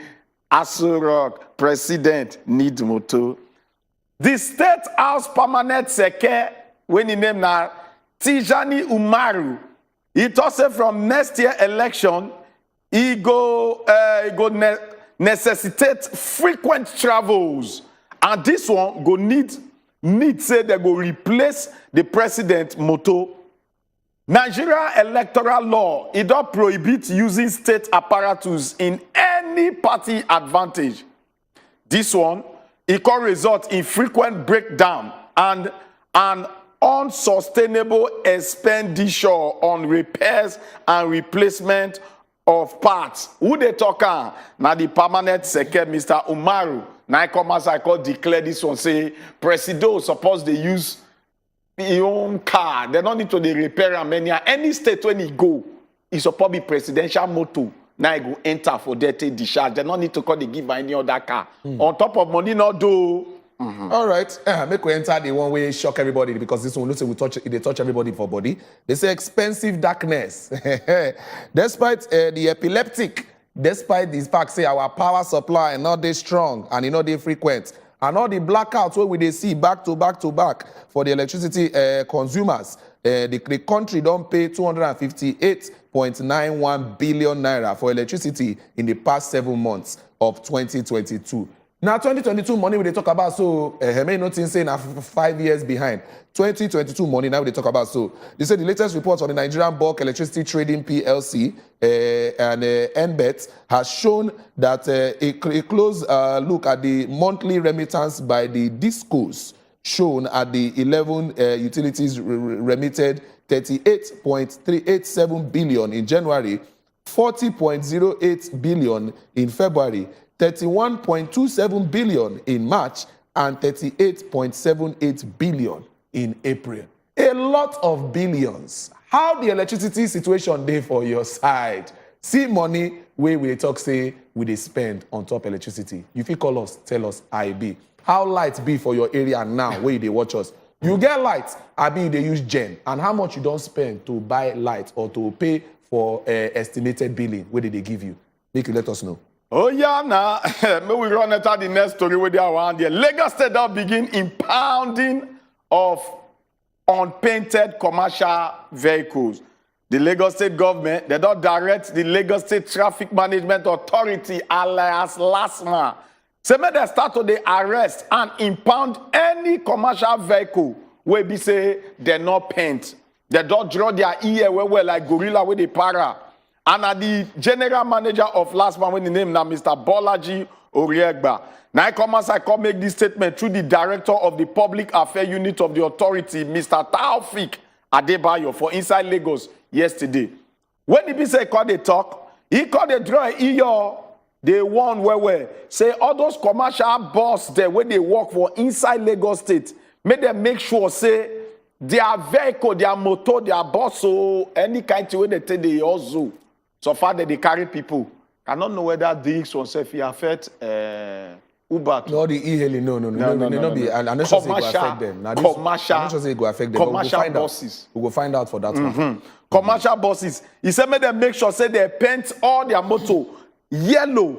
Aso Rock president need moto. The State House permanent secretary, when he name now Tijani Umaru, he talk say from next year election, he go necessitate frequent travels, and this one go need say they go replace the president moto. Nigeria electoral law, it don't prohibit using state apparatus in any party advantage. This one, it can result in frequent breakdown and an unsustainable expenditure on repairs and replacement of parts. Who they talking? Now the permanent secretary, Mr. Umaru. Now I come as I call declare this one, say, Presido suppose they use your own car. They don't need to repair and any state when he go, it's supposed to be presidential motor. Now he go enter for dirty discharge. They don't need to call the give any other car. On top of money, not do. All right, make we enter the one way shock everybody because this one, we touch they touch everybody for body. They say expensive darkness. Despite the epileptic, despite this fact, say our power supply not they strong and not they frequent. And all the blackouts where we they see back to back for the electricity consumers, the country don't pay 258.91 billion naira for electricity in the past 7 months of 2022. Now 2022 money we they talk about, so may not say now 5 years behind. 2022 money now we they talk about, so they say the latest report on the Nigerian Bulk Electricity Trading PLC and NBET has shown that a close look at the monthly remittance by the discos shown at the 11 utilities remitted 38.387 billion in January, 40.08 billion in February, 31.27 billion in March, and 38.78 billion in April. A lot of billions. How the electricity situation there for your side? See money where we talk say we they spend on top electricity. You fit call us, tell us IB. How light be for your area now where they watch us? You get light, IB they use gen. And how much you don't spend to buy light or to pay for estimated billing? Where did they give you? Make you let us know. Oh yeah, now may we run into the next story with our around here. Lagos State now begin impounding of unpainted commercial vehicles. The Lagos State government, they don't direct the Lagos State Traffic Management Authority, alias LASMA. Say may they start to the arrest and impound any commercial vehicle where be say they not paint. They don't draw their ear where like gorilla with the para. And the general manager of LASMA, when the name now Mr. Bolaji Oriegba. Now I come make this statement through the director of the Public Affairs Unit of the authority, Mr. Taufik Adebayo, for inside Lagos yesterday. When he say call the talk, he called the draw ear. They one where say all those commercial boss there when they work for inside Lagos State, make sure say their vehicle, their motor, their bus, so any kind of way they take the also. So far that they carry people. I don't know whether this one say if it affect Uber. No, the e-hailing, no. I'm not sure it will affect them. Now, I'm not sure it will affect them. Commercial buses. We will find out for that one. Commercial buses. He said make them make sure say they paint all their motor yellow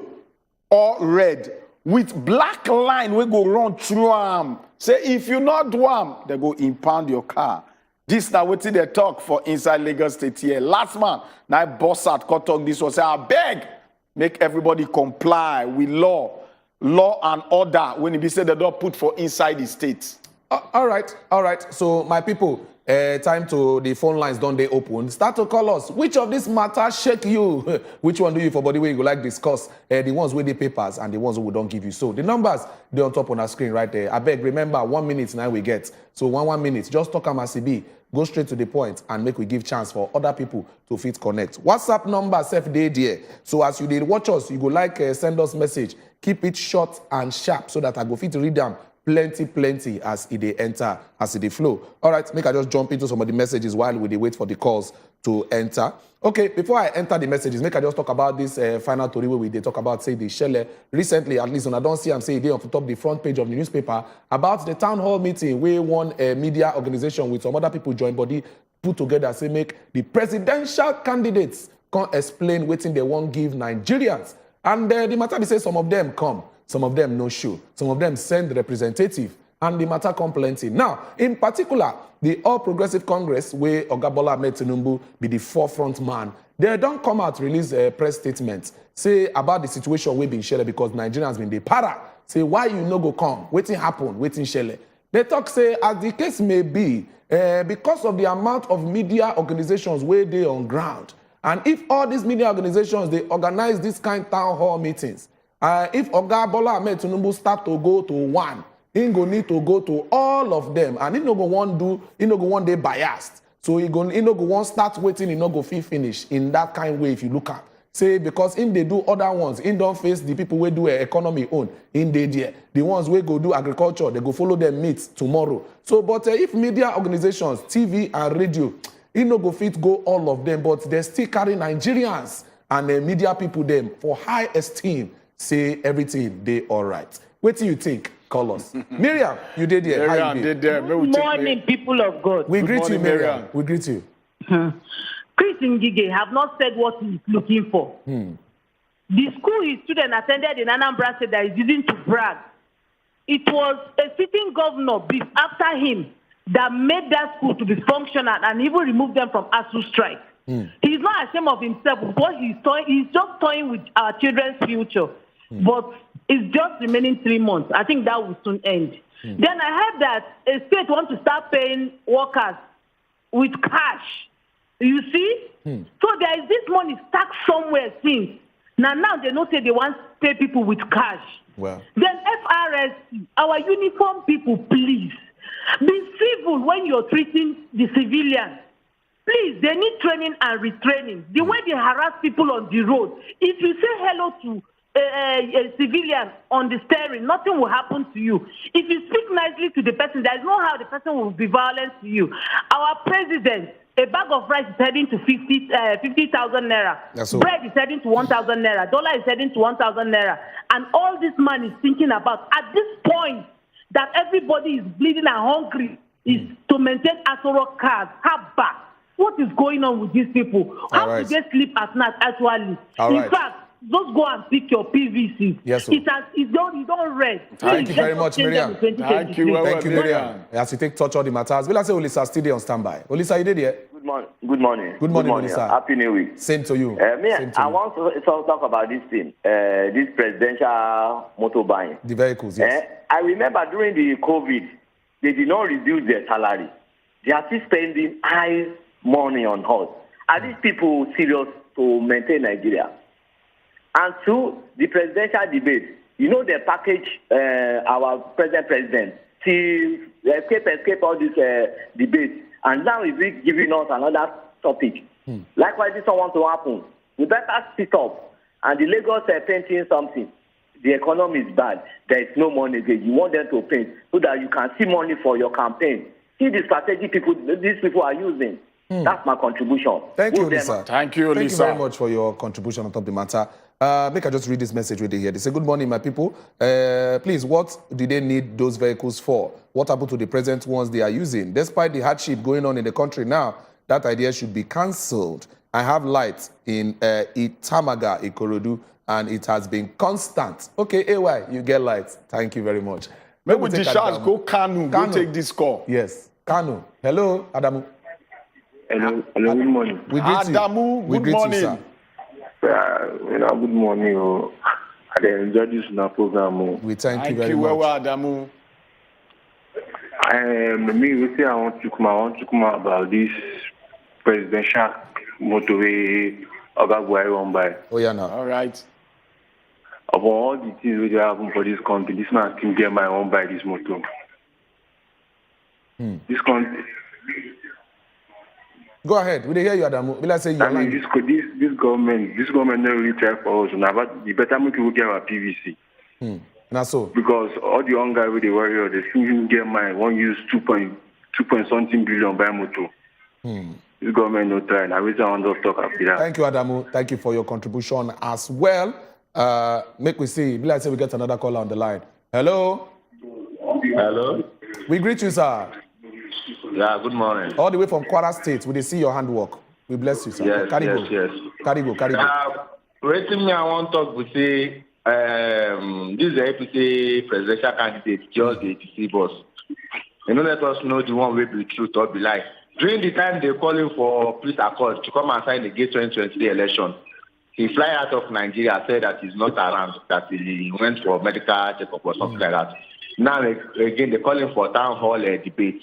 or red with black line we go run through them. Say if you not do them, they go impound your car. This now what they talk for inside Lagos State here. Last man, now boss at talk this was say I beg, make everybody comply with law and order when it be said they don't put for inside the state. All right. So my people, time to the phone lines don't they open. Start to call us. Which of these matters shake you? Which one do you for body where you like discuss? The ones with the papers and the ones who don't give you. So the numbers they're on top on our screen right there. I beg remember 1 minute now we get. So 1 minute. Just talk about CB. Go straight to the point and make we give chance for other people to fit connect. WhatsApp number self day there. So as you did watch us, you go like send us message. Keep it short and sharp so that I go fit read them plenty as it dey enter, as it dey flow. All right, make I just jump into some of the messages while we dey wait for the calls to enter. Okay, before I enter the messages, make I just talk about this final story where we dey talk about, say, the Shelle. Recently, at least when I don't see am say e dey on top the front page of the newspaper about the town hall meeting where one media organization with some other people join body put together, say make the presidential candidates come explain wetin they wan give Nigerians. And the matter be say some of them come, some of them no show, some of them send representative, and the matter come plenty. Now, in particular, the All Progressive Congress, where Oga Bola Ahmed Tinubu be the forefront man, they don't come out release a press statement, say about the situation we been shared because Nigerians been the para. Say why you no go come, wetin happen, wetin shele. They talk say as the case may be, because of the amount of media organizations where they on ground, and if all these media organizations they organize this kind of town hall meetings, if Oga Bola Ahmed Tinubu start to go to one, he go need to go to all of them, and he no go one day biased. So he no go one start waiting, he no go finish in that kind of way. If you look at say because in they do other ones, in don't face the people who do economy own, in they there, the ones who go do agriculture, they go follow them meet tomorrow. So, but if media organizations, TV and radio, he no go fit go all of them, but they still carry Nigerians and the media people them for high esteem. Say everything they all right. What do you think? Call us. Miriam, you did there. Miriam did there. Good morning, people of God. We greet you, Miriam. We greet you. Chris Ngige have not said what he's looking for. The school his student attended in Anambra said that he's using to brag. It was a sitting governor after him that made that school to be functional and even removed them from ASU strike. He's not ashamed of himself because he's just toying with our children's future. But it's just remaining 3 months. I think that will soon end. Then I heard that a state wants to start paying workers with cash. You see? So there is this money stuck somewhere since. Now they know say they want to pay people with cash. Well. Then FRSC, our uniform people, please be civil when you're treating the civilians. Please, they need training and retraining. The way they harass people on the road, if you say hello to a civilian on the steering, nothing will happen to you. If you speak nicely to the person, there is no how the person will be violent to you. Our president, a bag of rice is heading to 50,000 naira. Bread is heading to 1,000 naira. Dollar is heading to 1,000 naira. And all this man is thinking about, at this point, that everybody is bleeding and hungry, is to maintain Asoro cars. Haba. What is going on with these people? How do they sleep at night, actually? In fact, just go and pick your PVC. Yes, sir. You don't rest. Thank you very much, Miriam. Thank you, Miriam. As you take touch all the matters, will I say Olisa still there on standby? Olisa, you did here? Good morning. Good morning. Good morning, Olisa. Happy New Week. Same to you. I want to talk about this thing, this presidential motor buying. The vehicles, yes. I remember during the COVID, they did not reduce their salary. They are still spending high money on us. Are these people serious to maintain Nigeria? And two, the presidential debate. You know they package our present president to escape all these debates. And now he's giving us another topic. Likewise, this one want to happen. We better sit up. And the Lagos are painting something. The economy is bad. There is no money again. You want them to paint so that you can see money for your campaign. See the strategy these people are using. That's my contribution. Thank you, Lisa. Thank you, Lisa. Thank you very much for your contribution on top of the matter. Make I just read this message right here. They say, good morning, my people. Please, what do they need those vehicles for? What happened to the present ones they are using? Despite the hardship going on in the country now, that idea should be cancelled. I have lights in Itamaga, Ikorodu, and it has been constant. Okay, AY, you get lights. Thank you very much. Maybe we discharge, go Kanu, go take this call. Yes, Kanu. Hello, Adamu. Hello, good morning. We greet Adamu, you. good morning. You, good morning. I enjoy this program. We thank you very much. Adamu. Me, I want to come about this presidential motorway on by. Oh, yeah, now. All right. Of all the things which happen for this country, this man can get my own by this motor. This country. Go ahead. We hear you, Adamu. Will I say you? I mean, this government not really try for us. Now, but the better make we get our PVC. Now so. Because all the young guys with the warrior, they seem get mine. One use 2 something billion buy motor. This government no try. Now we want to talk after that. Thank you, Adamu. Thank you for your contribution as well. Make we see. Let's say we get another caller on the line. Hello. Hello. We greet you, sir. Yeah, good morning. All the way from Kwara State. We see your handwork. We bless you, sir. Yes, Carry yes, go. yes. Carry go. Waiting me, I want to talk with say, this is the APC presidential candidate, just the APC boss. You know, let us know the one will be truth or be lie. During the time they're calling for peace accord to come and sign the Gate 2023 election, he fly out of Nigeria, said that he's not around, that he went for medical checkup or something like that. Now, again, they're calling for town hall debate.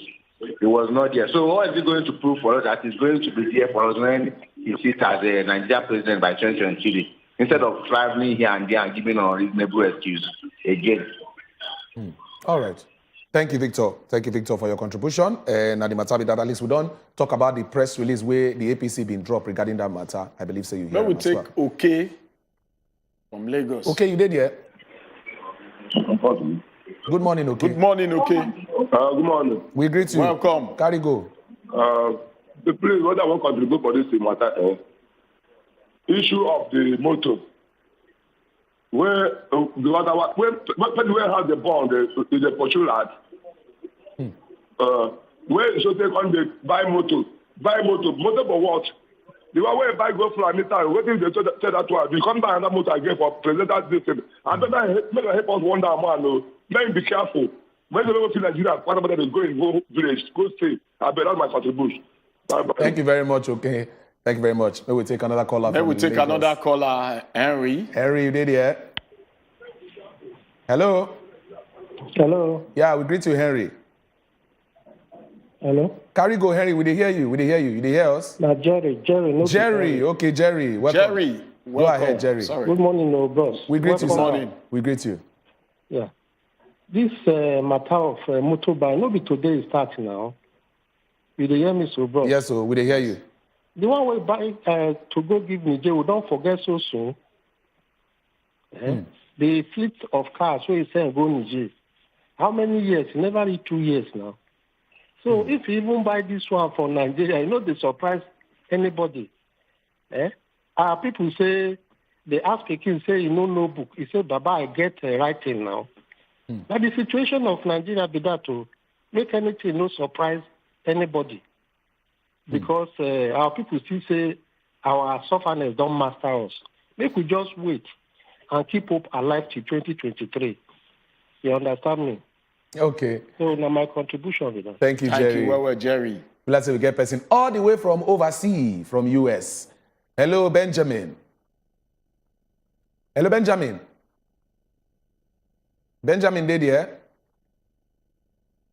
He was not there. So what is he going to prove for us that he's going to be there for us when he sits as a Nigerian president by 2023, instead of traveling here and there and giving a reasonable excuse again? All right. Thank you, Victor. Thank you, Victor, for your contribution. And at the matter that at least we don't talk about the press release where the APC been dropped regarding that matter. I believe so you hear. Let me take Okay from Lagos. Okay, you did here. Good morning, Okay. Good morning, Okay. Good morning. We greet you. Welcome. Carry go. The place what I want to contribute for this matter issue of the motor. Where the other one, where has the bond is a pursuit lad. Where should take on the buy motor for what? The one where buy go for Anita, what if they tell that one? You come buy another motor again for president system. And then make help us wonder man. Then be careful. When you feel Nigeria, whatever they go in go village, go stay. I bet that's my contribution. Bye-bye. Thank you very much, Okay. Thank you very much. Maybe we take another caller. Then we take another caller, Henry. Henry, you did here. Hello. Hello. Yeah, we greet you, Henry. Hello. Carry go, Henry. We did hear you. You did hear us? Now, Jerry. No, Jerry. Okay, Jerry. Welcome. Jerry. Go ahead, Jerry. Sorry. Good morning, no boss. We greet you, sir. morning. We greet you. Yeah. This matter of motorbike, no be today it starts now. You dey hear me, so bro? Yes, so we dey hear you. The one we buy to go give Niger, we don't forget so soon. The fleet of cars where you say go Niger. How many years? Never reach 2 years now. So if you even buy this one for Nigeria, you know they surprise anybody. Our people say, they ask a kid, say, you know, no book. He said, Baba, I get writing now. But the situation of Nigeria be that to make anything no surprise anybody. Because our people still say our sufferness don't master us. Make we just wait and keep hope alive till 2023. You understand me? Okay. So now my contribution with that. Thank you, Jerry. Thank you, well, Jerry. Let's say we get person all the way from overseas, from US. Hello, Benjamin. Hello, Benjamin. Benjamin, did you?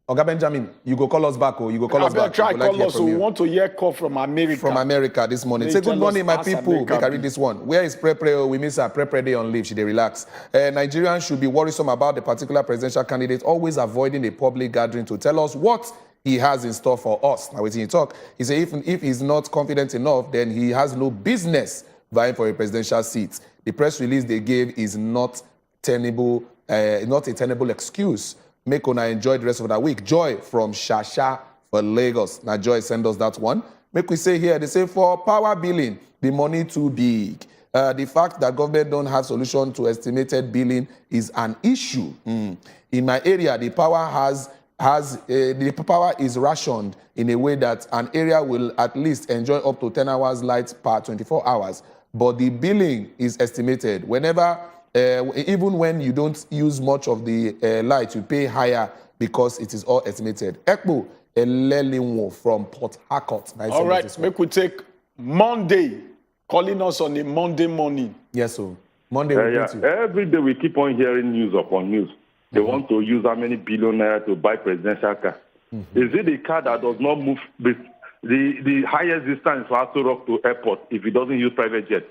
Oga Benjamin, you go call us back, or you go call us back. Try call us. We want to hear call from America. From America this morning. Say good morning, my people. Make I read this one. Where is Prepre? We miss her. Prepre day on leave. She dey relax. Nigerians should be worrisome about the particular presidential candidate always avoiding a public gathering to tell us what he has in store for us. Now, waiting he talk. He say if he's not confident enough, then he has no business vying for a presidential seat. The press release they gave is not tenable, not a tenable excuse. Make una enjoy the rest of that week. Joy from Shasha for Lagos. Now, Joy send us that one. Make we say here, they say for power billing, the money too big. The fact that government don't have solution to estimated billing is an issue. In my area, the power is rationed in a way that an area will at least enjoy up to 10 hours light per 24 hours. But the billing is estimated. Whenever even when you don't use much of the light, you pay higher because it is all estimated. Ekpo Elelinwo from Port Harcourt. Nice. All right, make we take Monday, calling us on a Monday morning. Yes, sir. Monday we yeah. Every day we keep on hearing news upon news. They want to use how many billion naira to buy presidential car. Is it the car that does not move the highest distance for Aso Rock to airport if it doesn't use private jet?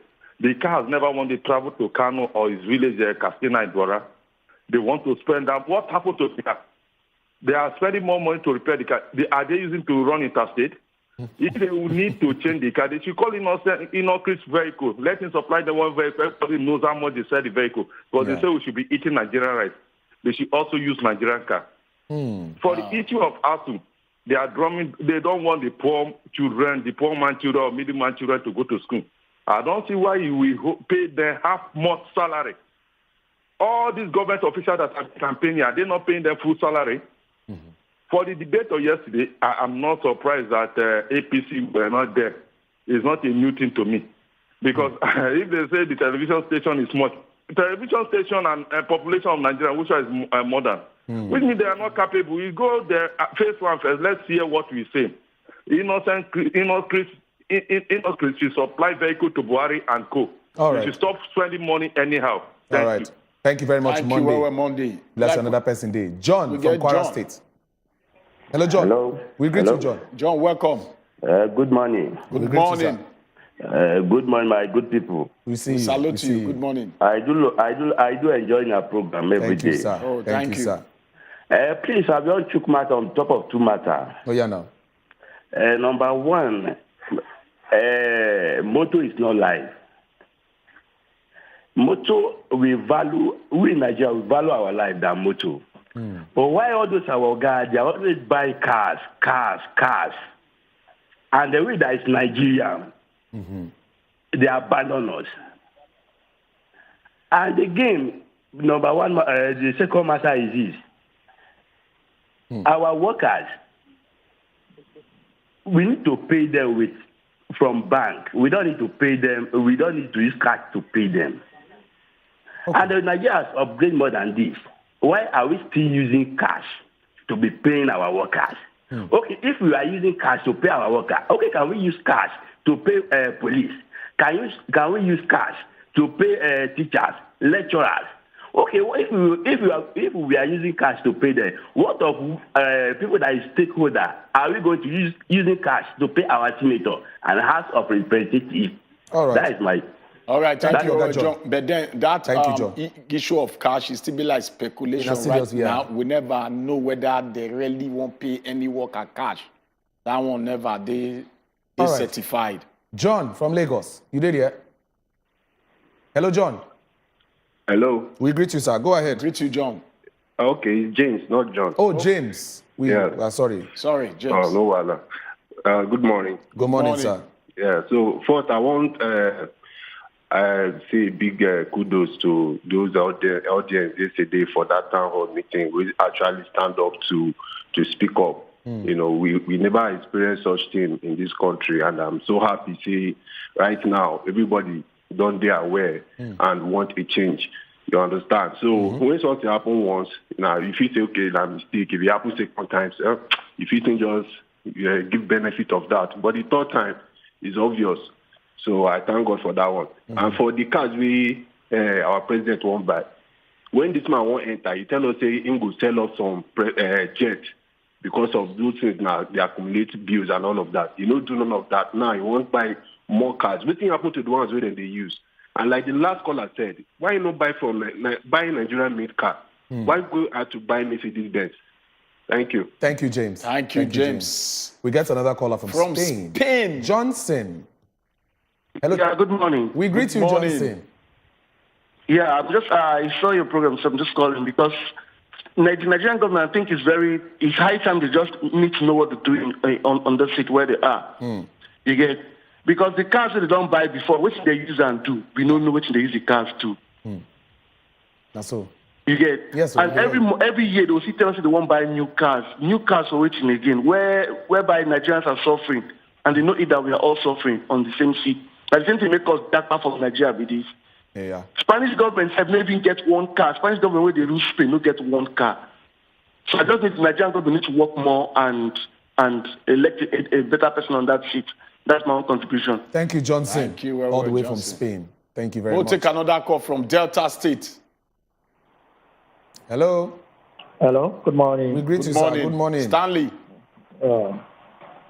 The car has never wanted to travel to Kano or his village, Castina and Dora. They want to spend that. What happened to the car? They are spending more money to repair the car. Are they using to run interstate? If they will need to change the car, they should call Innocris vehicle. Let him supply the one vehicle. Everybody knows how much they sell the vehicle. Because they say we should be eating Nigerian rice. they should also use Nigerian car. For the issue of ASU, they are drumming. They don't want the poor children, the poor man children or middle man children to go to school. I don't see why you will pay them half month salary. All these government officials that are campaigning, are they not paying them full salary? For the debate of yesterday, I'm not surprised that APC were not there. It's not a new thing to me. Because if they say the television station is much, television station and population of Nigeria, which is modern, which means they are not capable. We go there, phase one first, let's hear what we say. Innocent Chris supply vehicle to Buhari and co. All We right. should stop spending money anyhow. All right. Thank you very much, Thank Monday. you, Monday. Let's Like- another person day. John We from get Kwara John. State. Hello, John. Hello. We greet Hello. you, John. John, welcome. Good morning. Good morning. Good morning, my good people. We see We you. salute We you. see Good morning. I do enjoy your program every Thank day. you, sir. Oh, thank you, sir. Please, I will chook matter on top of two matter. Oh, yeah, now. Number one, motor is not life. Motor, we in Nigeria, we value our life than motor. But why all those our guys, they always buy cars. And the way that is Nigeria, they abandon us. And again, number one, the second matter is this. Our workers, we need to pay them from bank. We don't need to pay them. We don't need to use cash to pay them. And Nigeria has upgraded more than this. Why are we still using cash to be paying our workers? Okay, if we are using cash to pay our workers, okay, can we use cash to pay police? Can we use cash to pay teachers, lecturers? Okay, well, if we are using cash to pay them, what of people that is stakeholder? Are we going to use using cash to pay our senator and House of Representatives? All right. That is my. All right, thank you, John. John. But then that Thank you, John. issue of cash is still be like speculation serious, right yeah. now. We never know whether they really won't pay any worker cash. That one never they All right. certified. John from Lagos. You did here? Hello, John. Hello. We greet you, sir. Go ahead. Greet you, John. Okay, James, not John. Oh, James. We are sorry. Sorry, James. Oh, no, Wala. Good morning. Good morning, sir. Yeah, so first I want say big kudos to those audience yesterday for that town hall meeting. We actually stand up to speak up. You know, we never experienced such thing in this country, and I'm so happy to see right now everybody don't they aware and want a change. You understand? So when something happen once, now if you say okay, that mistake, if it happens second times, if you can just give benefit of that. But the third time is obvious. So I thank God for that one. And for the cars our president won't buy. When this man won't enter, he tell us say he will sell us some jet because of those things now, they accumulate bills and all of that. You don't do none of that. Now he won't buy more cars. What thing happen to the ones where they use? And like the last caller said, why you not buy from buying Nigerian made car? Why go out to buy Mercedes Benz? Thank you. Thank you, James. Thank you, James. We get another caller from Spain. Spain. Johnson. Hello. Yeah, good morning. We greet you, morning. Johnson. Yeah, I saw your program, so I'm just calling because the Nigerian government, I think, it's high time they just need to know what they're doing on the seat where they are. You get, because the cars that they don't buy before, which they use and do, we don't know which they use the cars to. That's so. You get, yes, and every year they will see tell us they won't buy new cars for waiting again, whereby Nigerians are suffering, and they know it that we are all suffering on the same seat. But the same thing make us that part of Nigeria with this. Yeah. Spanish government have maybe get one car. Spanish government where they rule Spain, no get one car. So I just need Nigerian government need to work more and elect a better person on that seat. That's my own contribution. Thank you, Johnson. Thank you, all the way Johnson. from Spain. Thank you very We'll much. take another call from Delta State. Hello. Hello. Good morning. We greet you, sir. Good morning. Stanley.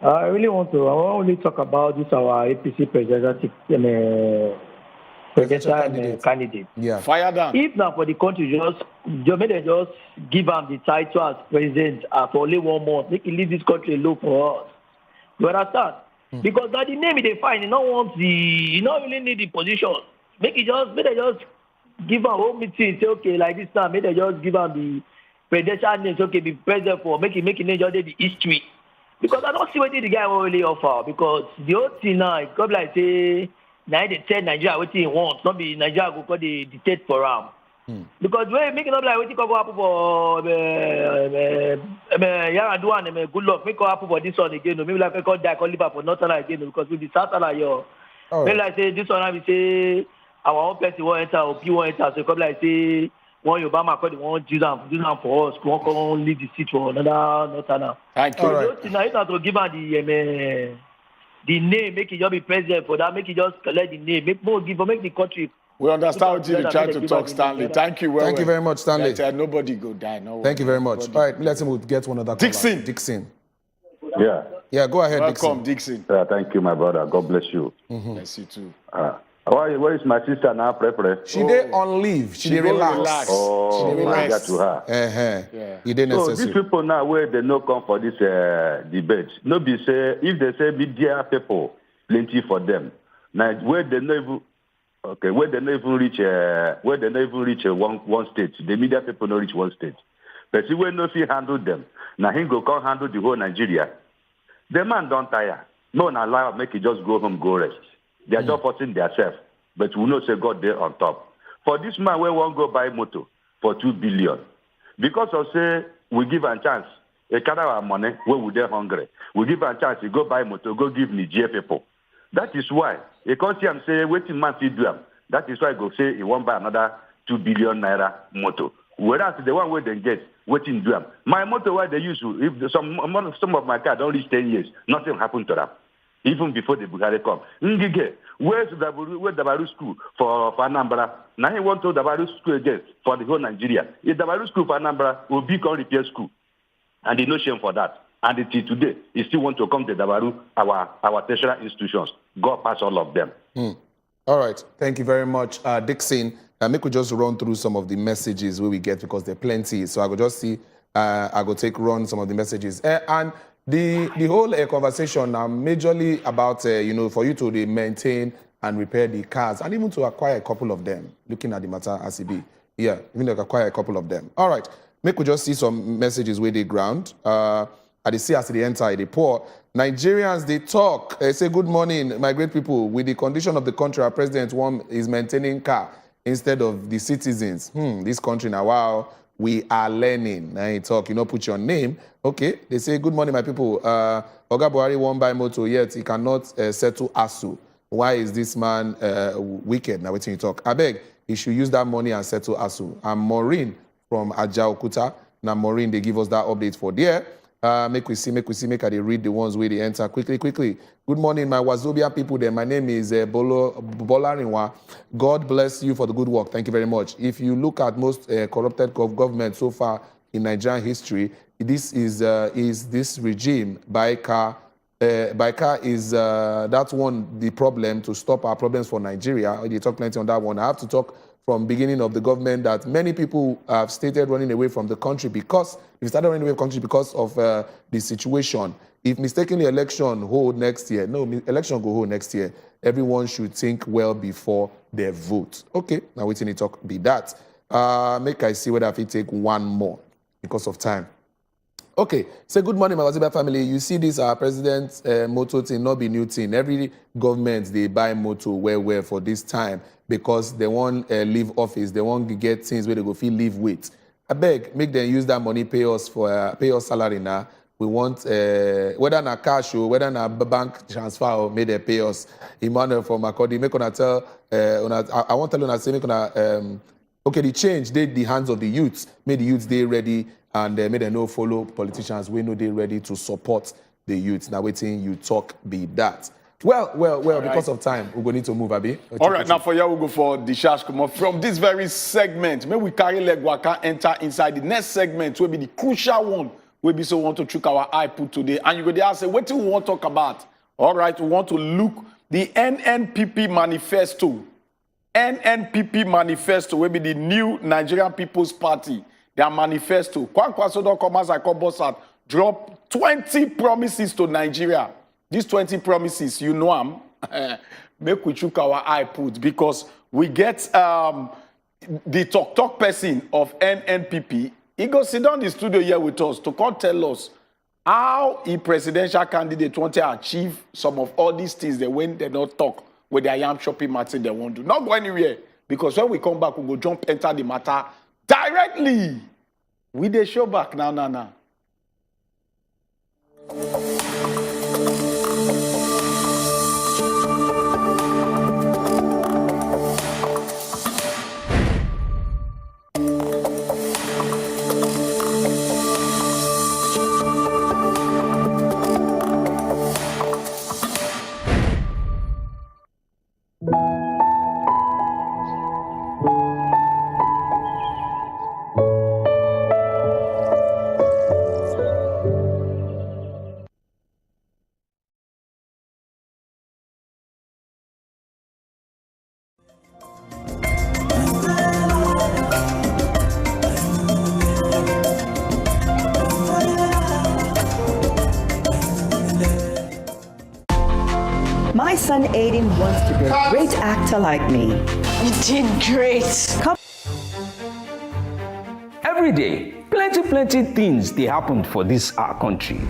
I really want to only talk about this our APC presidential candidate. Yeah. Fire down. If now for the country just give him the title as president for only 1 month, make him leave this country alone for us. You understand? Because that the name they find, he don't really need the position. Make they just give am whole meeting, say, okay, like this now, make they just give am the presidential names, okay, be president for, make name just the history. Because I don't see what the guy will really offer. Because the whole thing now, it come like say, now they tell Nigeria what he wants, not be Nigeria go call the dictate for him. Because when make it up like what you come happen for Yaradua and good luck, make it happen for this one again. Maybe like I call die, call Liverpool for Northern again because with the Southern yo. Maybe like say this one we say our own person won't enter or P won't enter. So come like say one Obama call the one do them for us, one come lead the seat for another Northern. Thank you. So now you have to give her the name, make it just be president for that, make it just collect the name, make the country. We understand what you're trying to talk, Stanley. Thank you. Thank you very much, Stanley. Nobody go die. No. Thank you very much. All right, let's get one other caller. Dixon. Yeah. Yeah, go ahead, Welcome, Dixon. Thank you, my brother. God bless you. Bless you too. Where is my sister now, Prepare? She dey on leave. She dey relax. Oh, she dey relax. Get to her. Yeah. He didn't So necessary. these people now, where they no come for this debate, no be say if they say media people, plenty for them. Now where they no even where they no even reach one state, the media people no reach one state. But see when no fit handle them, now he go come handle the whole Nigeria. The man don't tire. No one allow make it just go home, go rest. They are just forcing themselves. But we know say God there on top. For this man, we won't go buy motor for 2 billion. Because of say we give a chance, a kind of money where we they hungry. We give a chance, you go buy motor, go give Niger people. That is why you can't see him say waiting man feed do him. That is why I go say he won't buy another 2 billion naira motor. Whereas the one where they get waiting do him. My motor where they use if some of my car don't reach 10 years, nothing happened to them. Even before the Buhari come. Ngige, where's Dabaru school for Anambra? Now he want to Dabaru school again for the whole Nigeria. If Dabaru school for Anambra will become repair school. And they no shame for that. And until today, he still want to come to Dabaru, our tertiary institutions. God pass all of them. All right. Thank you very much, Dixon. Make we just run through some of the messages where we get because there are plenty. So I go just see, I go run some of the messages. And the whole conversation majorly about, for you to maintain and repair the cars and even to acquire a couple of them, looking at the matter as it be. Yeah, even to acquire a couple of them. All right. Make we just see some messages where they ground. At the see as they enter, they pour. Nigerians, they talk. They say, good morning, my great people. With the condition of the country, our president is maintaining car instead of the citizens. This country now, wow, we are learning. Now you talk, put your name. Okay, they say, good morning, my people. Oga Buhari won't buy motor yet. He cannot settle ASU. Why is this man wicked? Now, waiting you talk. I beg, he should use that money and settle ASU. I'm Maureen from Ajaokuta. Now, Maureen, they give us that update for there. Make we see, make I read the ones where they enter quickly. Good morning, my Wazobia people there. My name is Bolarinwa. God bless you for the good work. Thank you very much. If you look at most corrupted government so far in Nigerian history, this is this regime. Baika is that's one the problem to stop our problems for Nigeria. They talk plenty on that one. I have to talk from beginning of the government that many people have stated running away from the country because they started running away from the country because of the situation. If mistakenly election hold next year, election go hold next year, everyone should think well before they vote. Okay, now waiting to talk be that. Make I see whether I can take one more because of time. Okay, say good morning, my Wazobia family. You see this president's motto thing, not be new thing. Every government, they buy motto where for this time because they want leave office. They want to get things where they go feel live with. I beg, make them use that money, pay us salary now. We want, whether na cash or whether na bank transfer or may they pay us. Emmanuel from Makodi, make una tell, I want to tell you, say, make una, okay, the change, they the hands of the youths. Make the youths, they ready and may they no follow politicians. We know they ready to support the youths. Now waiting you talk be that. Well, because of time, we're going to need to move, Abi. All right, now for you, we'll go for the Shash Kumo. From this very segment, may we carry leg waka enter inside the next segment, will be the crucial one. We be so want to trick our eye put today. And you go there and say, what do we want to talk about? All right, we want to look the NNPP manifesto. NNPP manifesto will be the new Nigerian People's Party. Their manifesto. Drop 20 promises to Nigeria. These 20 promises, you know them. Make we check our eye put because we get the talk person of NNPP, he go sit down in the studio here with us to come tell us how a presidential candidate want to achieve some of all these things that when they don't talk with their yam shopping matter they won't do. Not go anywhere, because when we come back, we go jump enter the matter directly. We dey show back now. My son Aiden wants to be a great actor like me. You did great. Every day, plenty things they happen for this our country.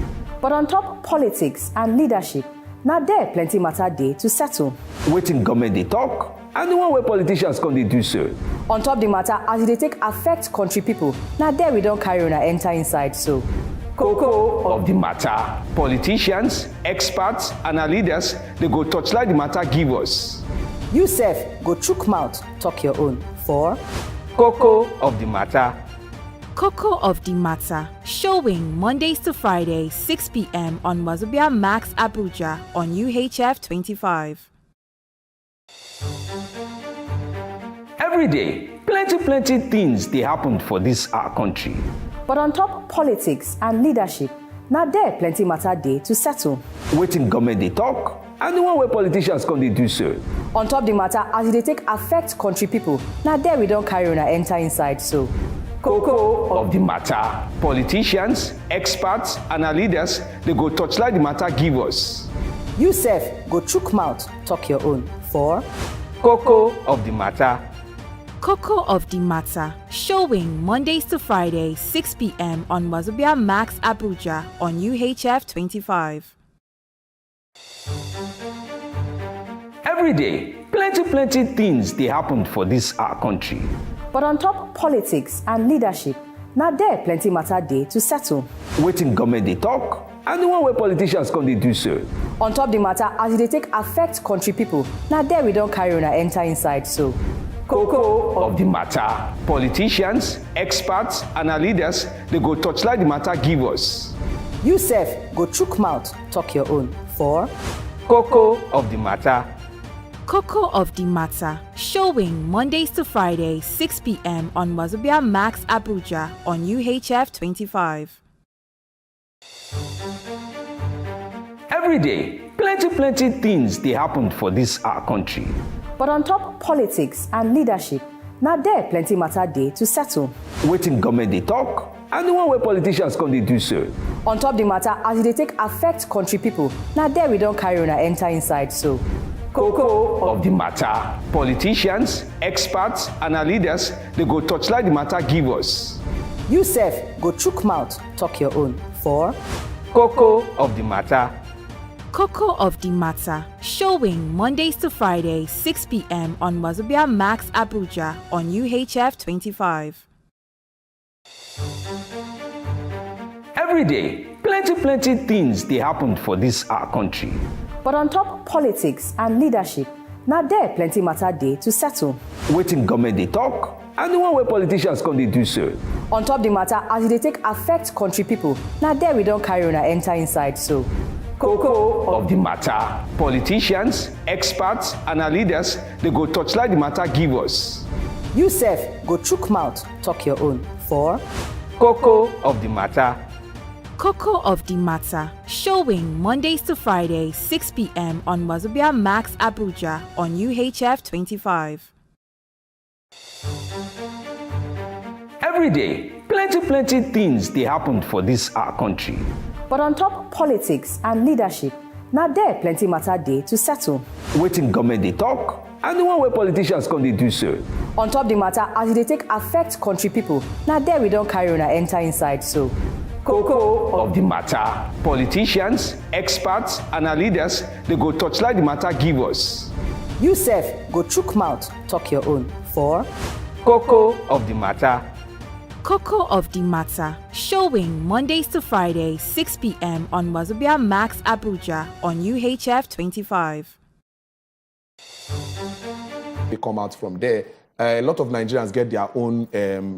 But on top politics and leadership, now there plenty matter day to settle. Waiting government they talk, and the one where politicians can they do so. On top the matter, as they take affect country people, now there we don't carry on and enter inside so. Cocoa of the matter. Politicians, experts, and our leaders, they go touchlight the matter give us. You sef, go chook mouth, talk your own. For Cocoa of the matter. Cocoa of the Matter, showing Mondays to Fridays, 6 p.m. on Wazobia Max Abuja on UHF 25. Every day, plenty things they happen for this our country. But on top politics and leadership, now there plenty matter day to settle. Waiting government they talk, and the one where politicians can they do so. On top the matter, as they take affect country people, now there we don't carry on and enter inside so. Cocoa of the matter. Politicians, experts, and our leaders, they go touchlight the matter give us. You sef, go chook mouth, talk your own. For Cocoa of the matter. Cocoa of the Matter, showing Mondays to Fridays, 6 p.m. on Wazobia Max Abuja on UHF 25. Every day, plenty things they happen for this our country. But on top politics and leadership, now there plenty matter day to settle. Waiting government they talk, and the one where politicians can they do so. On top the matter, as they take affect country people, now there we don't carry on and enter inside so. Cocoa of the matter. Politicians, experts, and our leaders, they go touchlight the matter give us. You sef, go chook mouth, talk your own. For Cocoa of the matter. Cocoa of the Matter, showing Mondays to Fridays, 6 p.m. on Wazobia Max Abuja on UHF 25. Every day, plenty things they happen for this our country. But on top politics and leadership, now there plenty matter day to settle. Waiting government they talk, and the one where politicians can they do so. On top the matter, as they take affect country people, now there we don't carry on and enter inside so. Cocoa of the matter. Politicians, experts, and our leaders, they go touchlight the matter give us. You sef, go chook mouth, talk your own. For Cocoa of the matter. Cocoa of the Matter, showing Mondays to Fridays, 6 p.m. on Wazobia Max Abuja on UHF 25. Every day, plenty things they happen for this our country. But on top politics and leadership, now there plenty matter day to settle. Waiting government they talk, and the one where politicians can they do so. On top the matter, as they take affect country people, now there we don't carry on and enter inside so. Cocoa of the matter. Politicians, experts, and our leaders, they go touchlight the matter give us. You sef, go chook mouth, talk your own. For Cocoa of the matter. Cocoa of the Matter, showing Mondays to Fridays, 6 p.m. on Wazobia Max Abuja on UHF 25. Every day, plenty things they happen for this our country. But on top politics and leadership, now there plenty matter day to settle. Waiting government they talk, and the one where politicians come dey do so. On top the matter, as they take affect country people, now there we don't carry on enter inside so. Cocoa of the matter. Politicians, experts, and our leaders, they go touchlight the matter give us. You sef, go chook mouth, talk your own. For Cocoa of the matter. Cocoa of the Matter, showing Mondays to Fridays, 6 p.m. on Wazobia Max Abuja on UHF 25. They come out from there. A lot of Nigerians get their own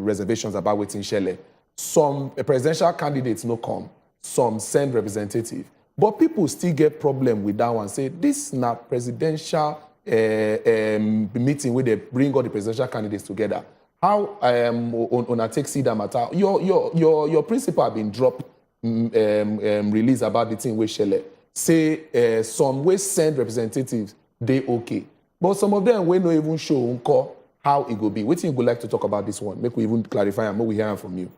reservations about waiting Shele. Some presidential candidates no come, some send representative. But people still get problem with that one. Say, this na presidential meeting where they bring all the presidential candidates together. How on a take see that matter? Your principal have been dropped release about the thing with Shele. Say some way send representatives, they okay. But some of them will not even show how it will be. What do you would like to talk about this one? Make we even clarify and make we hear from you.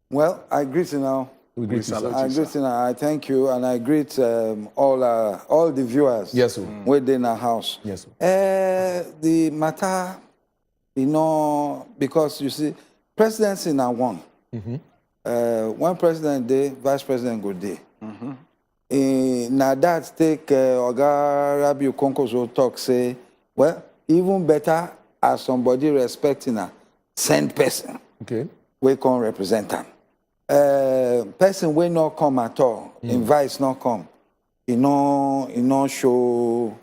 Well, I greet you now. We greet you, sir. I greet you now. I thank you, and I greet all the viewers. Yes, sir. Within our house. Yes, sir. The matter, because you see, presidency now one. When president day, vice president go day. Now that take Oga Rabiu Konkoso talk say, well, even better as somebody respecting a send person. Okay. We can represent them. Person will not come at all. Invite not come. You know show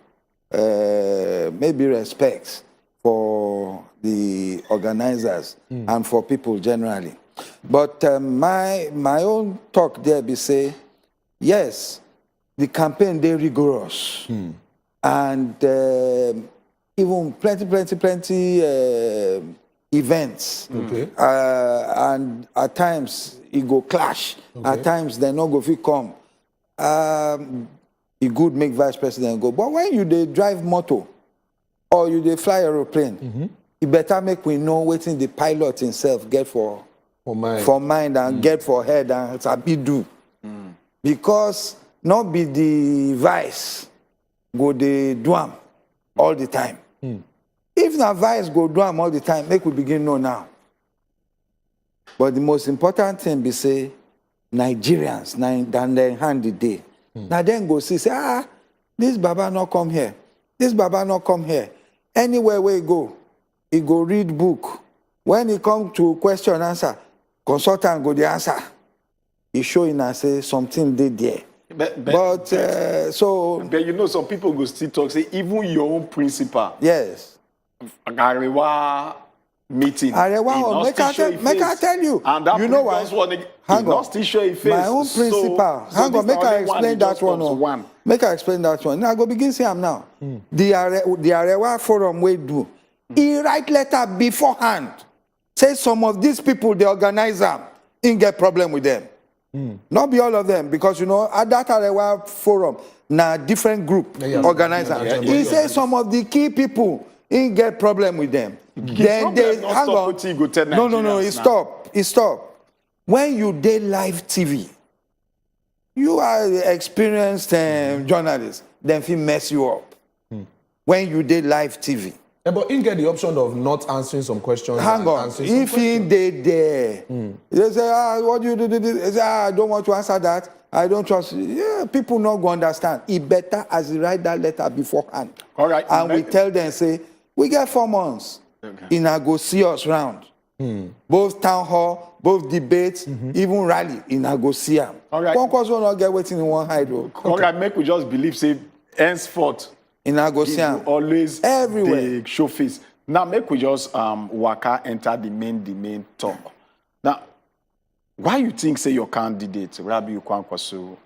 maybe respects for the organizers and for people generally. But my own talk there be say, yes, the campaign they rigorous and even plenty events. Okay. And at times it go clash. Okay. At times they no go fit come. It good make vice president go. But when you they drive motor or you they fly aeroplane, it better make we know waiting the pilot himself get for mind and get for head and sabi do. Because not be the vice go they do am all the time. If na vice go do am all the time, make we begin know now. But the most important thing be say Nigerians, than they hand the day. Now then go see, say, this Baba not come here. This Baba not come here. Anywhere where he go read book. When he come to question answer, consultant go the answer. He showing and say something did there. But you know, some people go still talk, say, even your own principal. Yes. Arewa meeting. Arewa, make I tell you. And that you know why? Hang on. Still show a face. My own principal. Hang on, make I explain that one. Make I explain that one. Now I go begin say am now. The Arewa forum we do. He write letter beforehand. Say some of these people, they organize them, he get problem with them. Not be all of them, because you know, at that Arewa forum, na different group organize them. He say some of the key people, he get problem with them. Then they hang on. No, he stop. When you did live TV, you are experienced journalist, then he mess you up. When you did live TV. Yeah, but he get the option of not answering some questions. Hang on. If he did there, they say, what do you do? They say, I don't want to answer that. I don't trust you. Yeah, people not going to understand. It better as he write that letter beforehand. All right. And we tell them, say, we get 4 months. Okay. In a go see us round. Both town hall, both debates, even rally in a go see them. All right. Concourse will not get waiting in one hide. All right, make we just believe, say, henceforth, in Agosian, always everywhere the show face. Now make we just waka enter the main talk. Now, why you think say your candidate Rabiu Kwankwaso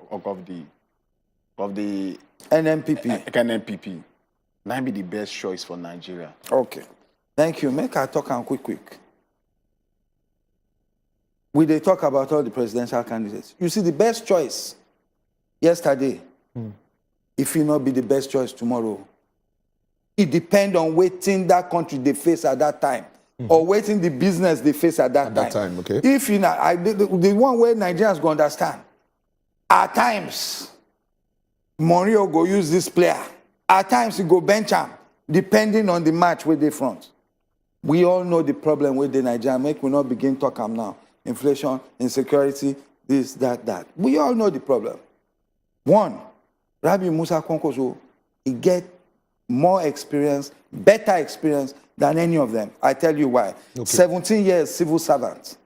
of the NNPP might be the best choice for Nigeria? Okay, thank you. Make I talk and quick. We they talk about all the presidential candidates. You see the best choice yesterday. If it not be the best choice tomorrow, it depends on waiting that country they face at that time, or waiting the business they face at that time. Okay. If you know, the one way Nigerians go understand, at times, Mourinho go use this player. At times he go bench him. depending on the match with the front. We all know the problem with the Nigeria. Make we not begin talk am now. Inflation, insecurity, this, that. We all know the problem. One, Rabi Musa Kwankwaso, he get more experience, better experience than any of them. I tell you why. Okay. 17 years civil servant.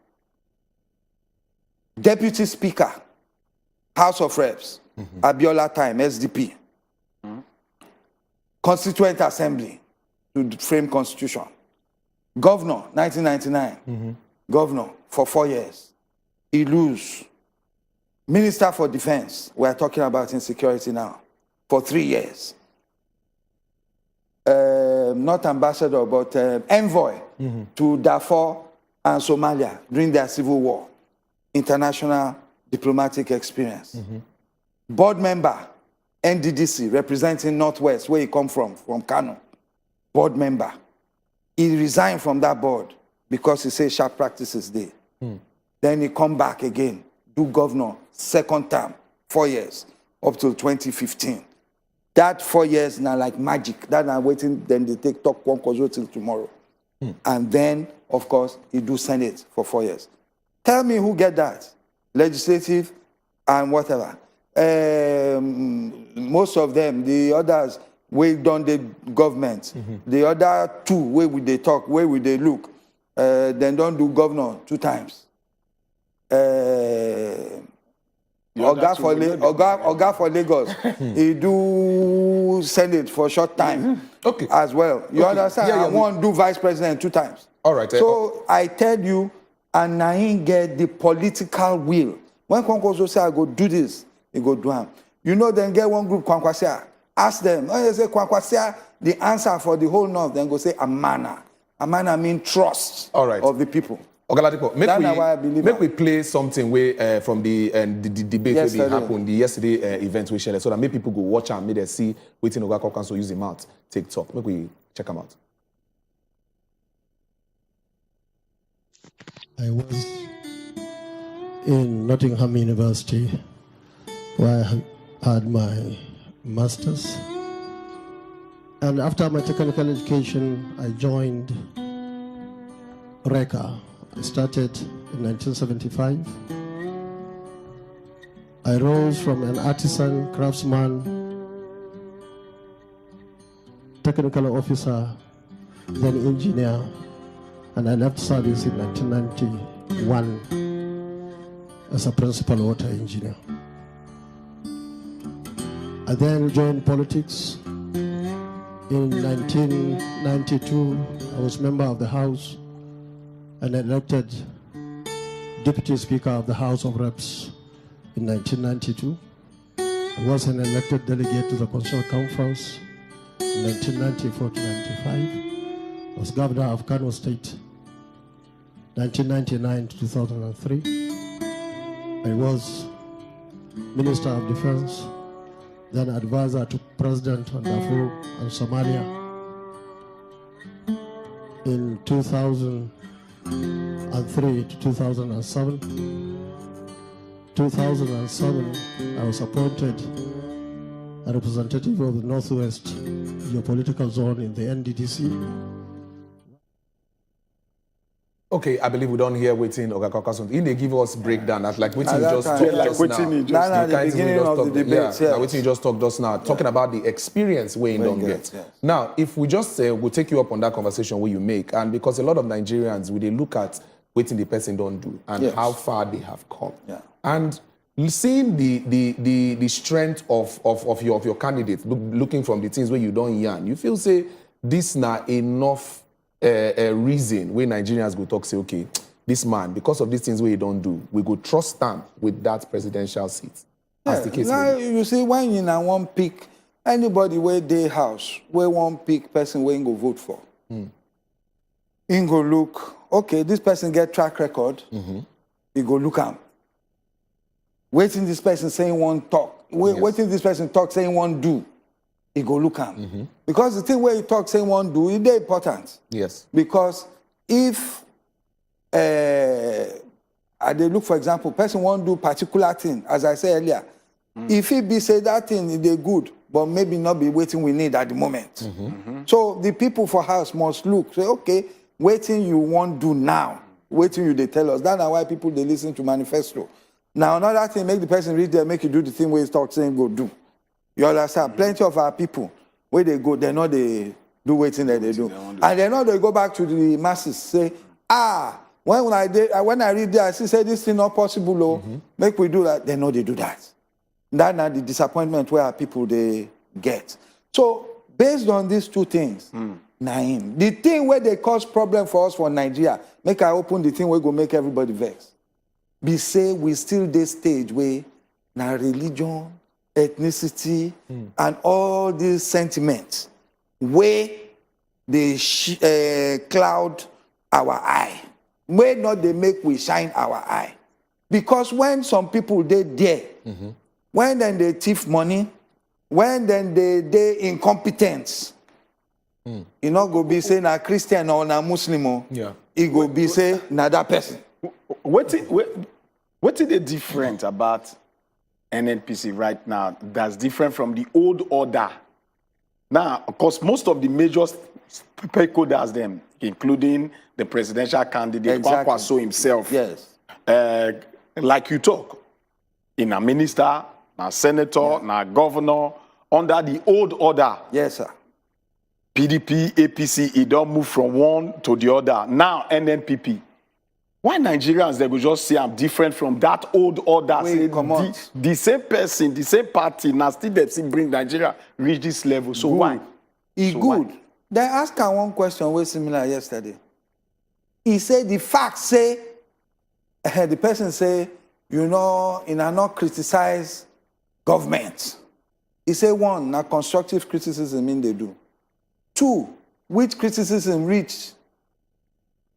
Deputy Speaker, House of Reps, Abiola time, SDP. Constituent Assembly to frame Constitution. Governor, 1999. Governor for 4 years. He lose. Minister for Defense, we are talking about insecurity now, for 3 years. Not ambassador, but envoy to Darfur and Somalia during their civil war. International diplomatic experience. Board member, NDDC, representing Northwest, where he come from Kano. Board member. He resigned from that board because he said sharp practices there. Then he come back again, do governor, second term, 4 years, up till 2015. That 4 years now like magic. That I'm waiting, then they take talk one till tomorrow. And then, of course, he do Senate for 4 years. Tell me who get that? Legislative and whatever. Most of them, the others, we done the government. The other two, where would they talk, where would they look? Then don't do governor 2 times. Oga for Lagos, he do Senate for a short time as well. You understand? I want to do vice president 2 times. All right. So I tell you, and I ain't get the political will. When Kwankwaso say I go do this, he go do him. You know, then get one group Kwankwasia, ask them. When they say Kwankwasia, the answer for the whole North, then go say Amana. Amana means trust of the people. Ogaladipo, make we play something where from the debate that happened, the yesterday event we shared, so that make people go watch and make them see waiting Oga Kwankwaso use him out TikTok. Make we check them out. I was in Nottingham University, where I had my master's. And after my technical education, I joined RECA. I started in 1975. I rose from an artisan, craftsman, technical officer, then engineer, and I left service in 1991 as a principal water engineer. I then joined politics. In 1992, I was member of the House and elected Deputy Speaker of the House of Reps in 1992. I was an elected delegate to the Constitutional Conference in 1994 to 95. I was Governor of Kano State 1999 to 2003. I was Minister of Defense, then advisor to President on Darfur and Somalia. In 2003 to 2007. 2007, I was appointed a representative of the Northwest geopolitical zone in the NDDC. Okay, I believe we don't hear waiting Oga Kwankwaso. In they give us breakdown as like waiting just talk just now. The beginning of the debate. Yes. Waiting you just talk just now, talking about the experience we don't get. Yes. Now, if we just say we'll take you up on that conversation where you make, and because a lot of Nigerians will they look at waiting the person don't do and how far they have come. Yeah. And seeing the strength of your candidate, looking from the things where you don't yarn, you feel say this now enough a reason where Nigerians go talk say, okay, this man, because of these things where he don't do, we go trust them with that presidential seat. As the case now, you see, when you now want pick anybody where they house, where one pick person where you go vote for, you go look, okay, this person get track record, you go look am. Waiting this person saying one talk, waiting this person talk saying one do. He go look at because the thing where you talk saying one do, it's important. Yes. Because if they look, for example, person won't do particular thing, as I said earlier, if he be say that thing they good, but maybe not be waiting we need at the moment. So the people for house must look, say, okay, waiting you won't do now, waiting you they tell us. That's why people they listen to manifesto. Now another thing, make the person read there, make you do the thing where he start saying go do. You understand? Plenty of our people, where they go, they know they do waiting that they do. And they know they go back to the masses, say, when I read there, I say this thing not possible, make we do that. They know they do that. That's not the disappointment where our people they get. So based on these two things, Naim, the thing where they cause problem for us for Nigeria, make I open the thing where go make everybody vex. Be say we still this stage where now religion, ethnicity, and all these sentiments where they cloud our eye. Where not they make we shine our eye. Because when some people they there, when then they thief money, when then they incompetent, you know go be say na Christian or na Muslim, it go be say na that person. What is the different about NNPC right now that's different from the old order? Now, of course, most of the major stakeholders, them, including the presidential candidate, Kwankwaso himself, like you talk, in a minister, a senator, a governor, under the old order. Yes, sir. PDP, APC, it don't move from one to the other. Now, NNPP. Why Nigerians, they will just say I'm different from that old order? Say, the same person, the same party, now still they see bring Nigeria reach this level. So why? It's good. Why? They asked her one question way similar yesterday. He said the facts say, the person say, you know, in a not criticize government. He said one, now constructive criticism mean they do. Two, which criticism reach?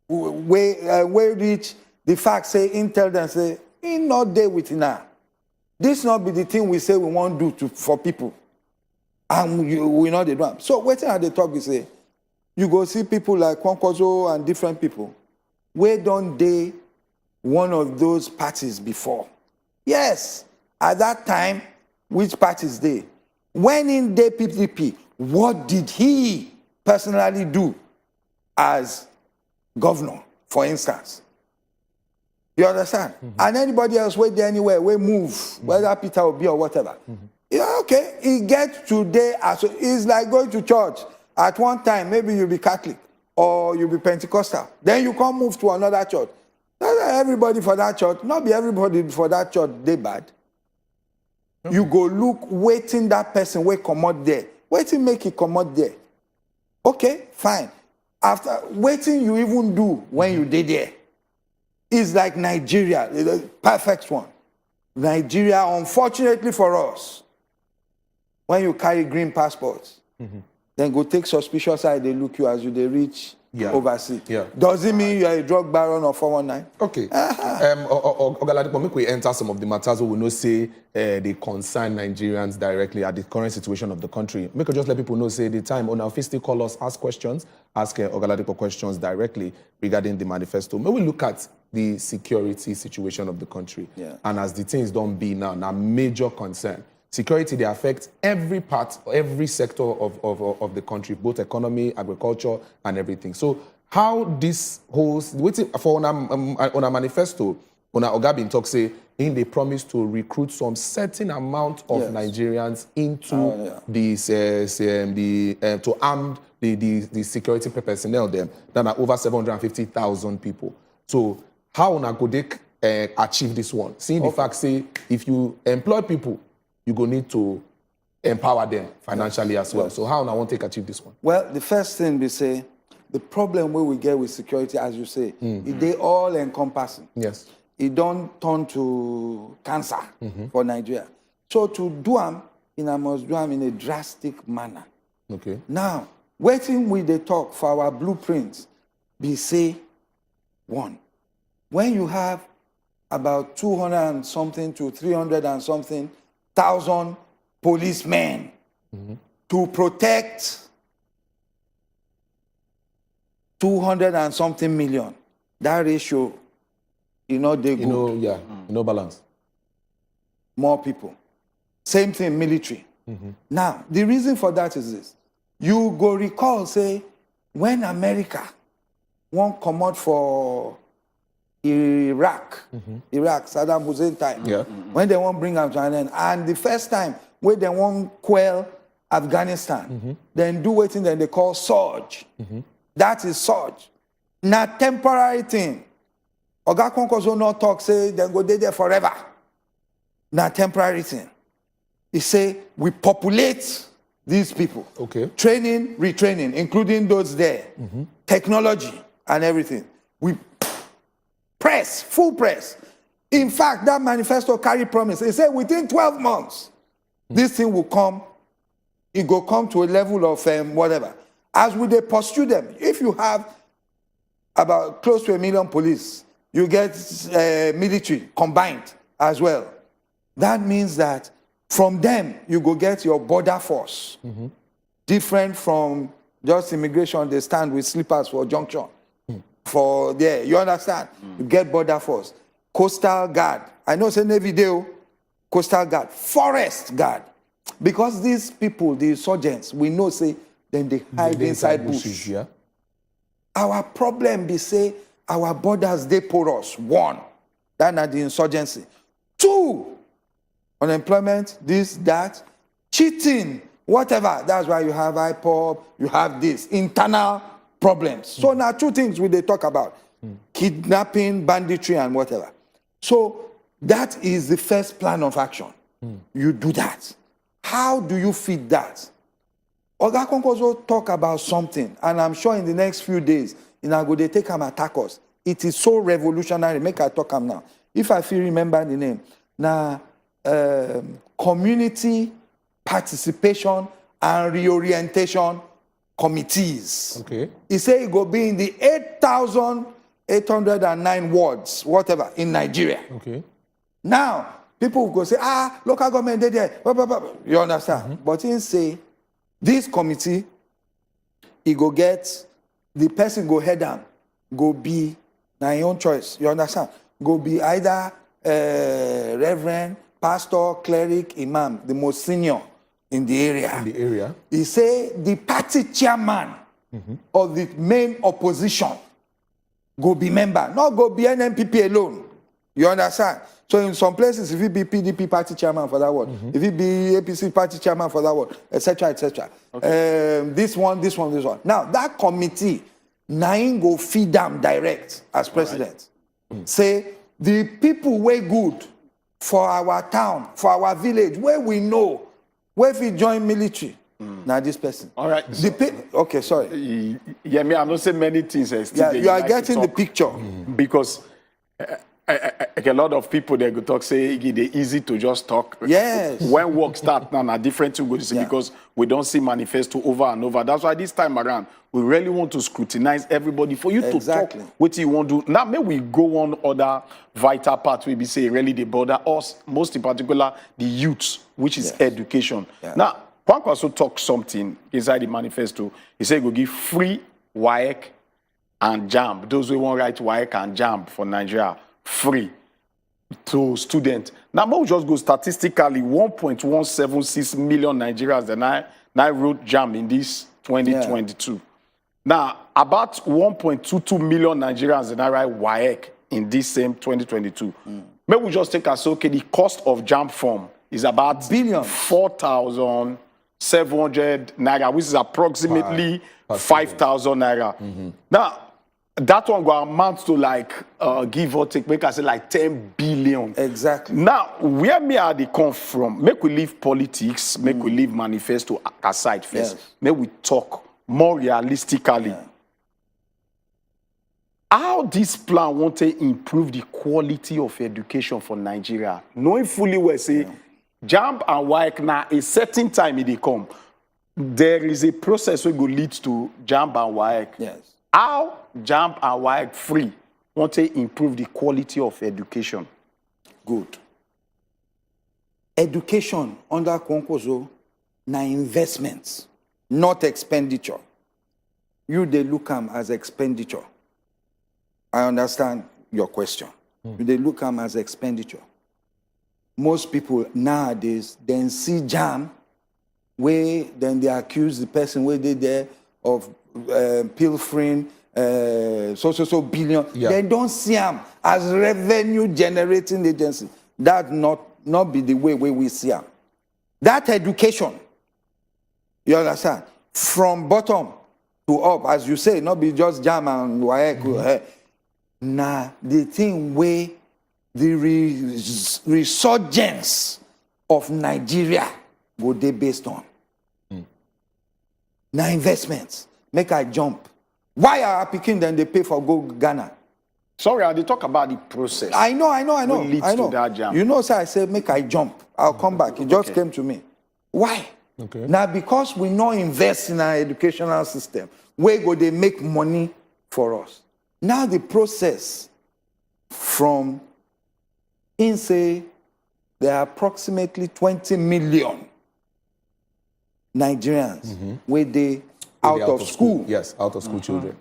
Where reach the fact say intel them say in not there with now. This not be the thing we say we want to do for people, and we know they do. So waiting at the talk we say, you go see people like Kwankwaso and different people. Where don't they one of those parties before? Yes, at that time, which parties they? When in the PPP, what did he personally do as governor, for instance? You understand? And anybody else wait there anywhere, we move, whether Peter will be or whatever. Yeah, okay, he gets today, it's like going to church. At one time, maybe you'll be Catholic or you'll be Pentecostal. Then you can't move to another church. Not everybody for that church, not be everybody for that church, they bad. You go look, waiting that person will come out there. Waiting make it come out there. Okay, fine. After waiting you even do when you did there, it's like Nigeria, the perfect one. Nigeria, unfortunately for us, when you carry green passports, then go take suspicious side, they look you as you they reach overseas. Does it mean you are a drug baron or 419? Okay. Ogaladipo, make we enter some of the matters we will not say they concern Nigerians directly at the current situation of the country. Make us just let people know, say the time on our face call us, ask questions, ask Ogaladipo questions directly regarding the manifesto. May we look at the security situation of the country. And as the things don't be now, a major concern. Security, they affect every part, every sector of the country, both economy, agriculture, and everything. So how this whole, waiting for on a manifesto, on a Ogabin talk say, in they promise to recruit some certain amount of Nigerians into these, to arm the security personnel them, that are over 750,000 people. So how could they achieve this one? Seeing the fact, say, if you employ people, you go need to empower them financially as well. So how I want to achieve this one? Well, the first thing we say, the problem where we get with security, as you say, they all encompassing. Yes. It don't turn to cancer for Nigeria. So to do them, I must do them in a drastic manner. Okay. Now, waiting with the talk for our blueprints, we say, one, when you have about 200 and something to 300 and something thousand policemen to protect 200 and something million. That ratio, they good. No balance. More people. Same thing, military. Now, the reason for that is this. You go recall, say, when America won't come out for Iraq, Saddam Hussein time, when they won't bring them to an end, and the first time when they won't quell Afghanistan, then do what then they call surge. That is surge. Now, temporary thing. Oga Konkozo no talk, say, then go there forever. Now, temporary thing. He say, we populate these people. Okay. Training, retraining, including those there. Technology and everything. We press, full press. In fact, that manifesto carry promise. It said within 12 months, this thing will come. It will come to a level of whatever. As we they pursue them, if you have about close to 1 million police, you get military combined as well. That means that from them, you go get your border force. Different from just immigration, they stand with slippers for junction. For there, you understand? You get border force. Coastal guard. I know it's a Navy deal. Coastal guard. Forest guard. Because these people, the insurgents, we know, say, then they hide inside bushes. Yeah. Our problem be say, our borders, they porous. One, that's not the insurgency. Two, unemployment, this, that, cheating, whatever. That's why you have IPOB, you have this, internal problems. So now two things we they talk about. Kidnapping, banditry, and whatever. So that is the first plan of action. You do that. How do you feed that? Oga Konkozo talk about something, and I'm sure in the next few days, in Ago, they take him attack us. It is so revolutionary. Make I talk him now. If I feel remember the name. Now, community participation and reorientation committees. Okay. He say it go be in the 8,809 wards, whatever, in Nigeria. Okay. Now, people go say, local government, they there. Blah, blah, blah. You understand? But he say, this committee, he go get, the person go head down, go be, now your own choice. You understand? Go be either reverend, pastor, cleric, imam, the most senior in the area. In the area. He say the party chairman of the main opposition go be member, not go be NNPP alone. You understand? So in some places, if it be PDP party chairman for that one, if it be APC party chairman for that one, etc., etc. Okay. This one. Now, that committee, Nain go feed them direct as president. Say, the people way good for our town, for our village, where we know, where if we join military, now this person. All right. Okay, sorry. Yeah, me, I don't say many things. Yeah, you are getting the picture. Because a lot of people they go talk say it's easy to just talk. Yes. When work start now, a different thing go to say because we don't see manifesto over and over. That's why this time around we really want to scrutinize everybody for you to talk what you want to do. Now, may we go on other vital parts we be say really they bother us, most in particular the youth, which is education. Now, Kwanko also talk something inside the manifesto. He said go give free WAEC and JAMB. Those who want write WAEC and JAMB for Nigeria. Free to students. Now, we'll just go statistically 1.176 million Nigerians that now wrote JAM in this 2022. Yeah. Now, about 1.22 million Nigerians that now write WAEC in this same 2022. Maybe we just take as okay, the cost of JAM form is about 4,700 naira, which is approximately 5,000 naira. Now, that one will amount to like, give or take, make us say like 10 billion. Exactly. Now, where may are they come from? Make we leave politics, make we leave manifesto aside first. Make we talk more realistically. How this plan want to improve the quality of education for Nigeria? Knowing fully well, say, JAMB and WAEC now, a certain time it they come. There is a process which will lead to JAMB and WAEC. Yes. How JAMB and WAEC free want to improve the quality of education? Good. Education under Konkozo na investments, not expenditure. You they look them as expenditure. I understand your question. You they look them as expenditure. Most people nowadays then see JAM then they accuse the person where they there of pilfering so billion. Yeah. They don't see them as revenue generating agency. That not be the way we see them. That education, you understand, from bottom to up, as you say, not be just jam and waek. Nah, the thing where the resurgence of Nigeria go they based on. Now investments, make I jump. Why are picking then they pay for go Ghana? Sorry, they talk about the process. I know. What leads to that jam? You know, so I said, make I jump. I'll come back. It just came to me. Why? Okay. Now, because we not invest in our educational system, where go they make money for us? Now the process from, say, there are approximately 20 million Nigerians where they out of school. Yes, out of school children.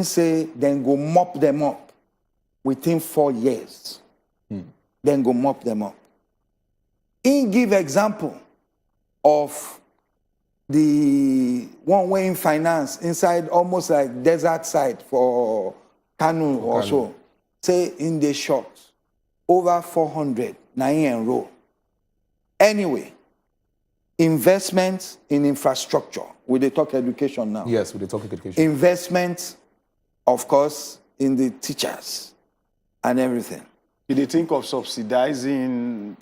Say, then go mop them up within 4 years. Then go mop them up. Give example of the one way in finance inside almost like desert side for Kanu or so. Say in the short, over 400 na enroll. Anyway, investment in infrastructure. We dey talk education now. Yes, we dey talk education. Investment, of course, in the teachers and everything. Did they think of subsidizing?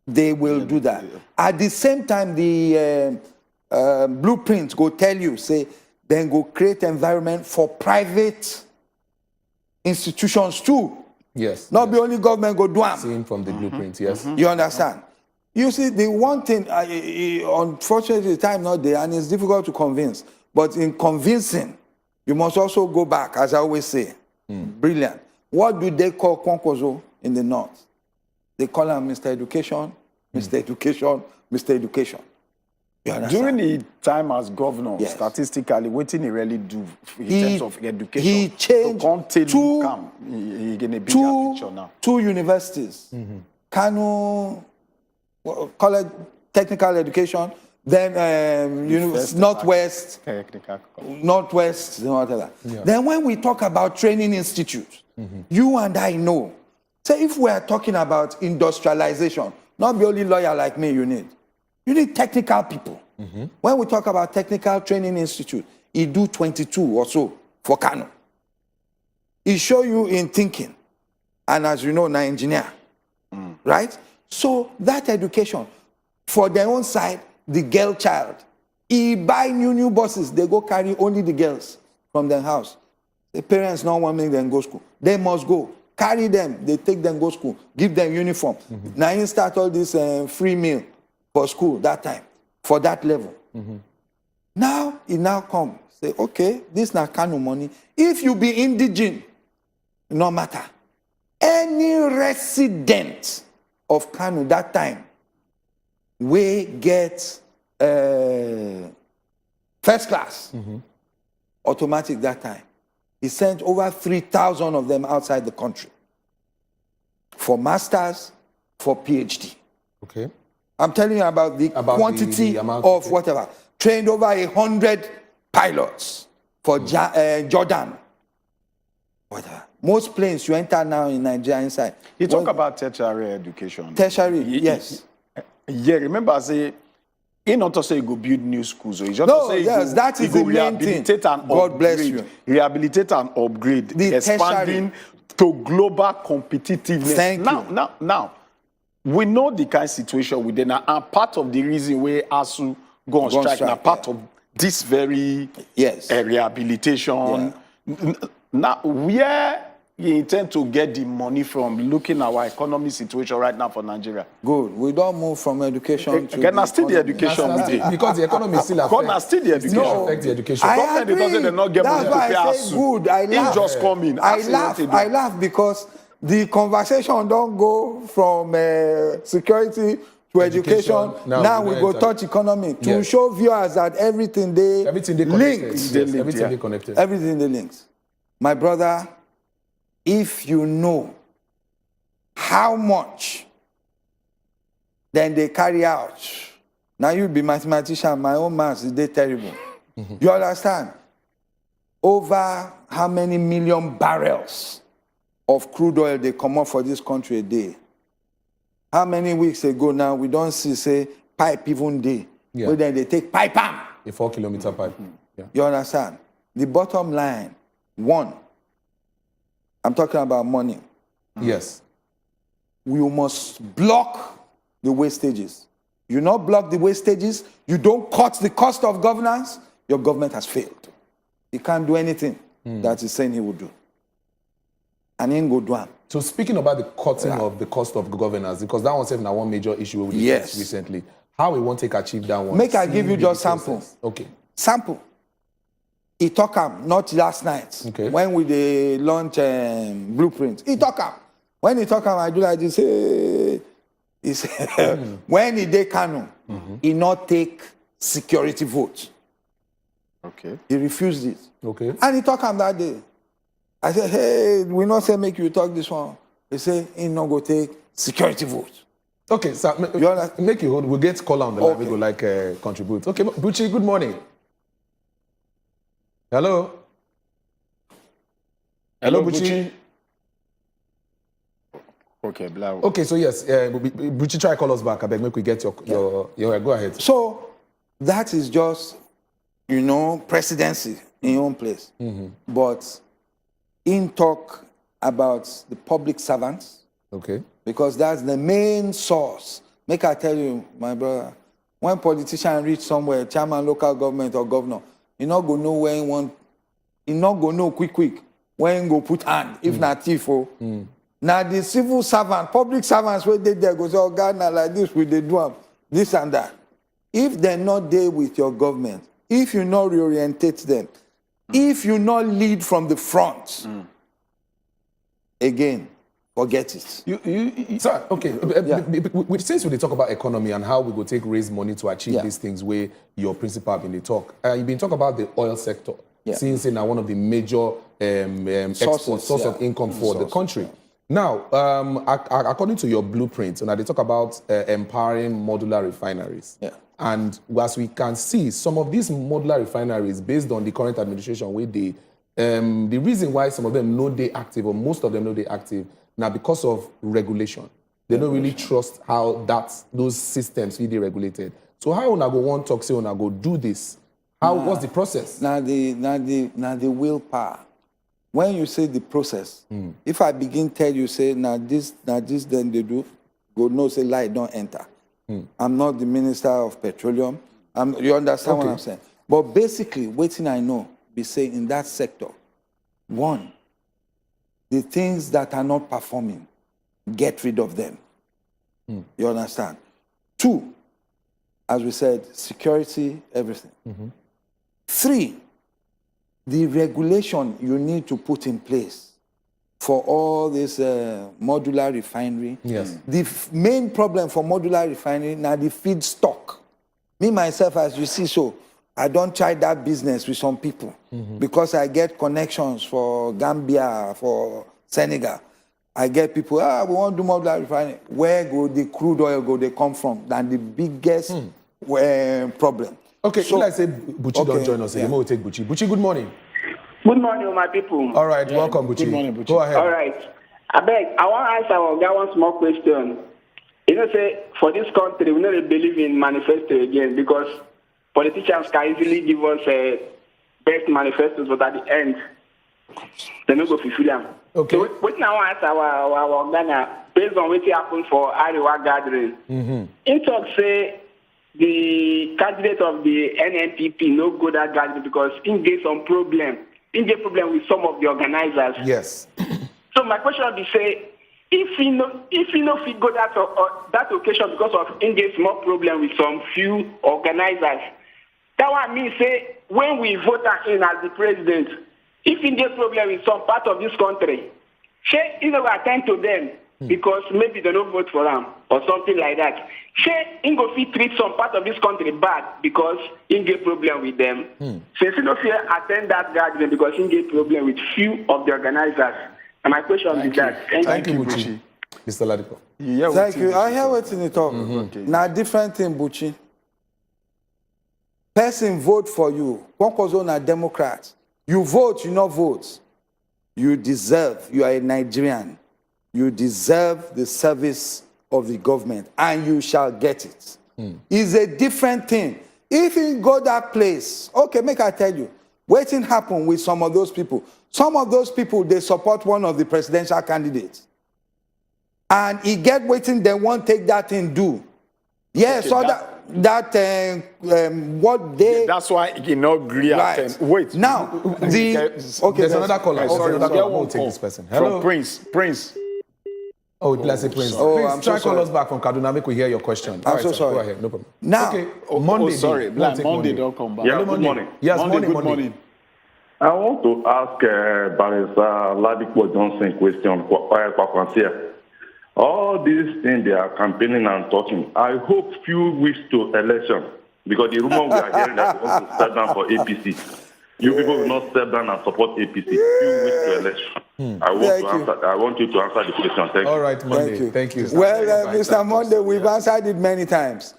They will do that. At the same time, the blueprint go tell you, say, then go create environment for private institutions too. Yes. Not be only government go do them. Seen from the blueprint, yes. You understand? You see, the one thing, unfortunately, the time not there, and it's difficult to convince. But in convincing, you must also go back, as I always say. Brilliant. What do they call Kwankwaso in the north? They call him Mr. Education, Mr. Education, Mr. Education. You understand? During the time as governor, statistically, what did he really do in terms of education? He changed two universities. Kanu College Technical Education, then Northwest, whatever. Yeah. Then when we talk about training institute, you and I know. Say if we are talking about industrialization, not be only lawyer like me you need. You need technical people. When we talk about technical training institute, he do 22 or so for Kano. He show you in thinking, and as you know, an engineer, right? So that education, for their own side, the girl child, he buy new buses. They go carry only the girls from their house. The parents don't want to make them go school. They must go. Carry them. They take them go school. Give them uniform. Now you start all this free meal for school that time, for that level. Now, it now come. Say, okay, this na Kano money. If you be indigent, no matter. Any resident of Kano that time, we get first class, automatic that time. He sent over 3,000 of them outside the country for masters, for PhD. Okay. I'm telling you about the quantity of whatever. Trained over 100 pilots for Jordan. Whatever. Most planes you enter now in Nigeria inside. You talk about tertiary education. Tertiary, yes. Yeah, remember I say, he not to say he go build new schools. So he just No, say yes, that is the main thing. God bless you. Rehabilitate and upgrade. The expanding to global competitiveness. Thank you. Now, we know the kind of situation we're in, and part of the reason where ASU go on strike, now part of this very rehabilitation. Yeah. Now, where you intend to get the money from, looking at our economic situation right now for Nigeria? Good. We don't move from education to Can I still the education we did? Because the economy is still affected. Can I still the education? Still affect the education. I agree. Doesn't not get That's money why to pay I us. say good. I laugh. He just come in. I laugh because the conversation don't go from security to education. Now we go touch economy to show viewers that everything they links. Everything they connected. Everything they links. My brother, if you know how much then they carry out Now you be mathematician, my own maths is terrible. You understand? Over how many million barrels of crude oil they come up for this country a day? How many weeks ago now we don't see, say, pipe even day. Yeah. But then they take pipe arm. A 4-kilometer pipe. Yeah. You understand? The bottom line, one, I'm talking about money. Yes. We must block the wastages. You not block the wastages, you don't cut the cost of governance, your government has failed. He can't do anything that he's saying he will do. And he ain't go do it. So speaking about the cutting of the cost of governance, because that one's now one major issue we Yes. recently. How we want to achieve that one? Make I give you just sample. Okay. Sample. He talk am, not last night. Okay. When we dey launch blueprint. He talk am. When he talk am, I do like this. Hey. He say, when he dey Kano, he not take security vote. Okay. He refused it. Okay. And he talk am that day. I said, hey, we not say make you talk this one. He say, he not go take security vote. Okay, so make you hold. We'll get call on the line. We go like contribute. Okay, Buchi, good morning. Hello. Hello, Buchi. Okay, Blau. Okay, so yes, Buchi, try call us back. I beg, make we get your go ahead. So that is just, you know, presidency in your own place. But in talk about the public servants. Okay. Because that's the main source. Make I tell you, my brother, when politician reach somewhere, chairman, local government or governor, he not go know where he want, he not go know quick, when he go put hand, if not thief. Now the civil servant, public servants, where they there go say, oh God, now like this, we they do am, this and that. If they're not there with your government, if you not reorientate them, if you not lead from the front, again, forget it. Sir, okay. Since we talk about economy and how we go take raise money to achieve these things, where your principal have been talk, you've been talking about the oil sector. Since it's now one of the major source of income for the country. Now, according to your blueprint, they talk about empowering modular refineries. And as we can see, some of these modular refineries, based on the current administration, where they, the reason why some of them know they active, or most of them know they active, now because of regulation. They don't really trust how those systems will be regulated. So how una go one talk say una go do this? What's the process? Now the willpower. When you say the process, if I begin tell you say now this then they do, go no say light don't enter. I'm not the Minister of Petroleum. You understand what I'm saying? But basically, waiting I know, be saying in that sector, one, the things that are not performing, get rid of them. You understand? Two, as we said, security, everything. Three, the regulation you need to put in place for all this modular refinery. Yes. The main problem for modular refinery now the feedstock. Me myself, as you see, so I don't try that business with some people because I get connections for Gambia, for Senegal. I get people, we want to do modular refinery. Where go the crude oil go they come from? Than the biggest problem. Okay, so let's say Buchi don't join us. We'll take Buchi. Buchi, good morning. Good morning, my people. All right, welcome, Buchi. Good morning, Buchi. Go ahead. All right. I beg, I want to ask our guy one small question. You know, say, for this country, we don't believe in manifesto again because politicians can easily give us best manifestos, but at the end, they don't go fulfill them. Okay. So, what now I ask our Ghana, based on what happened for Ariwa gathering, in talk say, the candidate of the NNPP no go that gathering because he get some problem. He get problem with some of the organizers. Yes. So my question would be say, if he no fit go that occasion because of he get small problem with some few organizers, that one mean say when we vote in as the president, if he get problem with some part of this country, say he never attend to them because maybe they don't vote for him or something like that. Say he go fit treat some part of this country bad because he get problem with them. Since he no fit attend that gathering because he get problem with few of the organizers. And my question is that. Thank you, Buchi. Mr. Ladipo. Thank you. I hear what's in the talk. Now different thing, Buchi. person vote for you. One cause a Democrat. You vote, you not vote. You deserve, you are a Nigerian. You deserve the service of the government, and you shall get it. It's a different thing. If you go that place, okay, make I tell you, waiting happen with some of those people. Some of those people, they support one of the presidential candidates. And he get waiting, they won't take that thing do. Yeah, okay, so what they... That's why he not agree. Right. Wait. Now, okay, there's another caller. Sorry, We'll take this person. Hello? From Prince. Oh, let's say Prince. Prince, try call us back from Kaduna. Make we hear your question. I'm so sorry. Go ahead, no problem. Now, okay. Monday. Sorry, Monday don't come back. Yeah, good morning. Yes, Monday. morning. I want to ask Barrister Ladipo Johnson question. All these things they are campaigning and talking, I hope few weeks to election, because the rumor we are hearing that they want to step down for APC. You people will not step down and support APC. Few weeks to election. I want you to answer the question. Thank you. All right, Monday. Thank you. Well, Mr. Monday, we've answered it many times.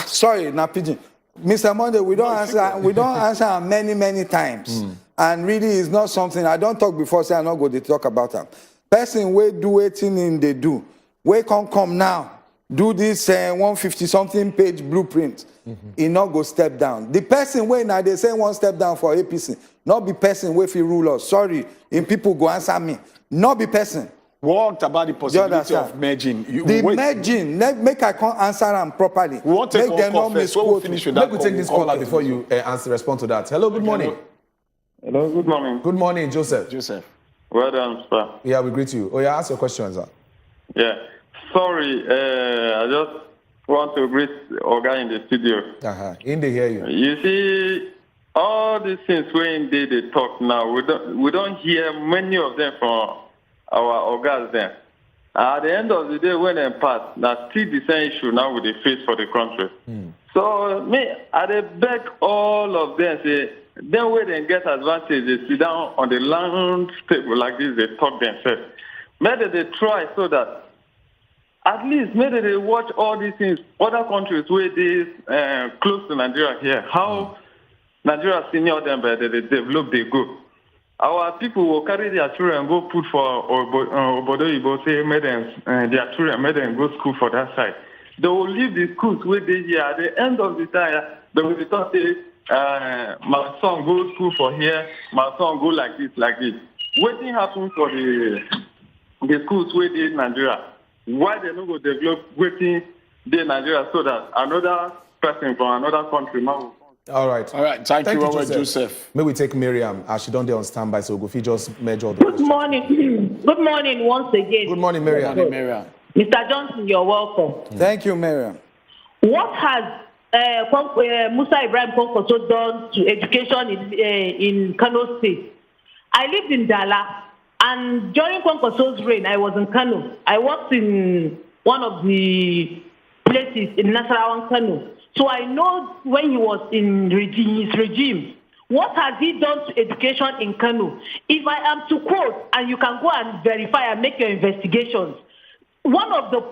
Sorry, not pidgin. Mr. Monday, we don't answer many times. And really, it's not something I don't talk before. Say I'm not going to talk about them. Person we do 18 in they do. We come now. Do this 150-something page blueprint. He not go step down. The person when now they say one step down for APC, not be person where he rule us. Sorry, and people go answer me. Not be person. What about the possibility of merging? Merging, make I can't answer them properly. We want to make them not misquote. Finish with that. Let me take this caller before you respond to that. Hello, good morning. Hello, good morning. Good morning, Joseph. Well done, sir. Yeah, we greet you. Oh, yeah, ask your question, sir. Yeah. Sorry, I just want to greet Oga in the studio. In they hear you. You see, all these things when they talk now, we don't hear many of them from our Ogas there. At the end of the day, when they pass, that's still the same issue now with the face for the country. So, me, I beg all of them, say, then when they get advantage, they sit down on the land table like this, they talk themselves. Maybe they try so that at least maybe they watch all these things, other countries where they close to Nigeria here, how Nigeria senior them, but they develop, they go. Our people will carry their children go put for Obodo Ibo, say, their children, made them go school for that side. They will leave the schools where they here. At the end of the time, they will be taught, say, my son go to school for here, my son go like this. What happens for the schools where they in Nigeria? Why they not go develop waiting in Nigeria so that another person from another country now? All right. Thank you, Joseph. May we take Miriam as she don't there on standby, so if you just measure the Good morning. Good morning once again. Good morning, Miriam. Good morning, Miriam. Mr. Johnson, you're welcome. Thank you, Miriam. What has Musa Ibrahim Konkoso done to education in Kano State? I lived in Dala. And during Konkoso's reign, I was in Kano. I worked in one of the places in Nasarawa, Kano. So I know when he was in his regime, what has he done to education in Kano? If I am to quote, and you can go and verify and make your investigations, one of the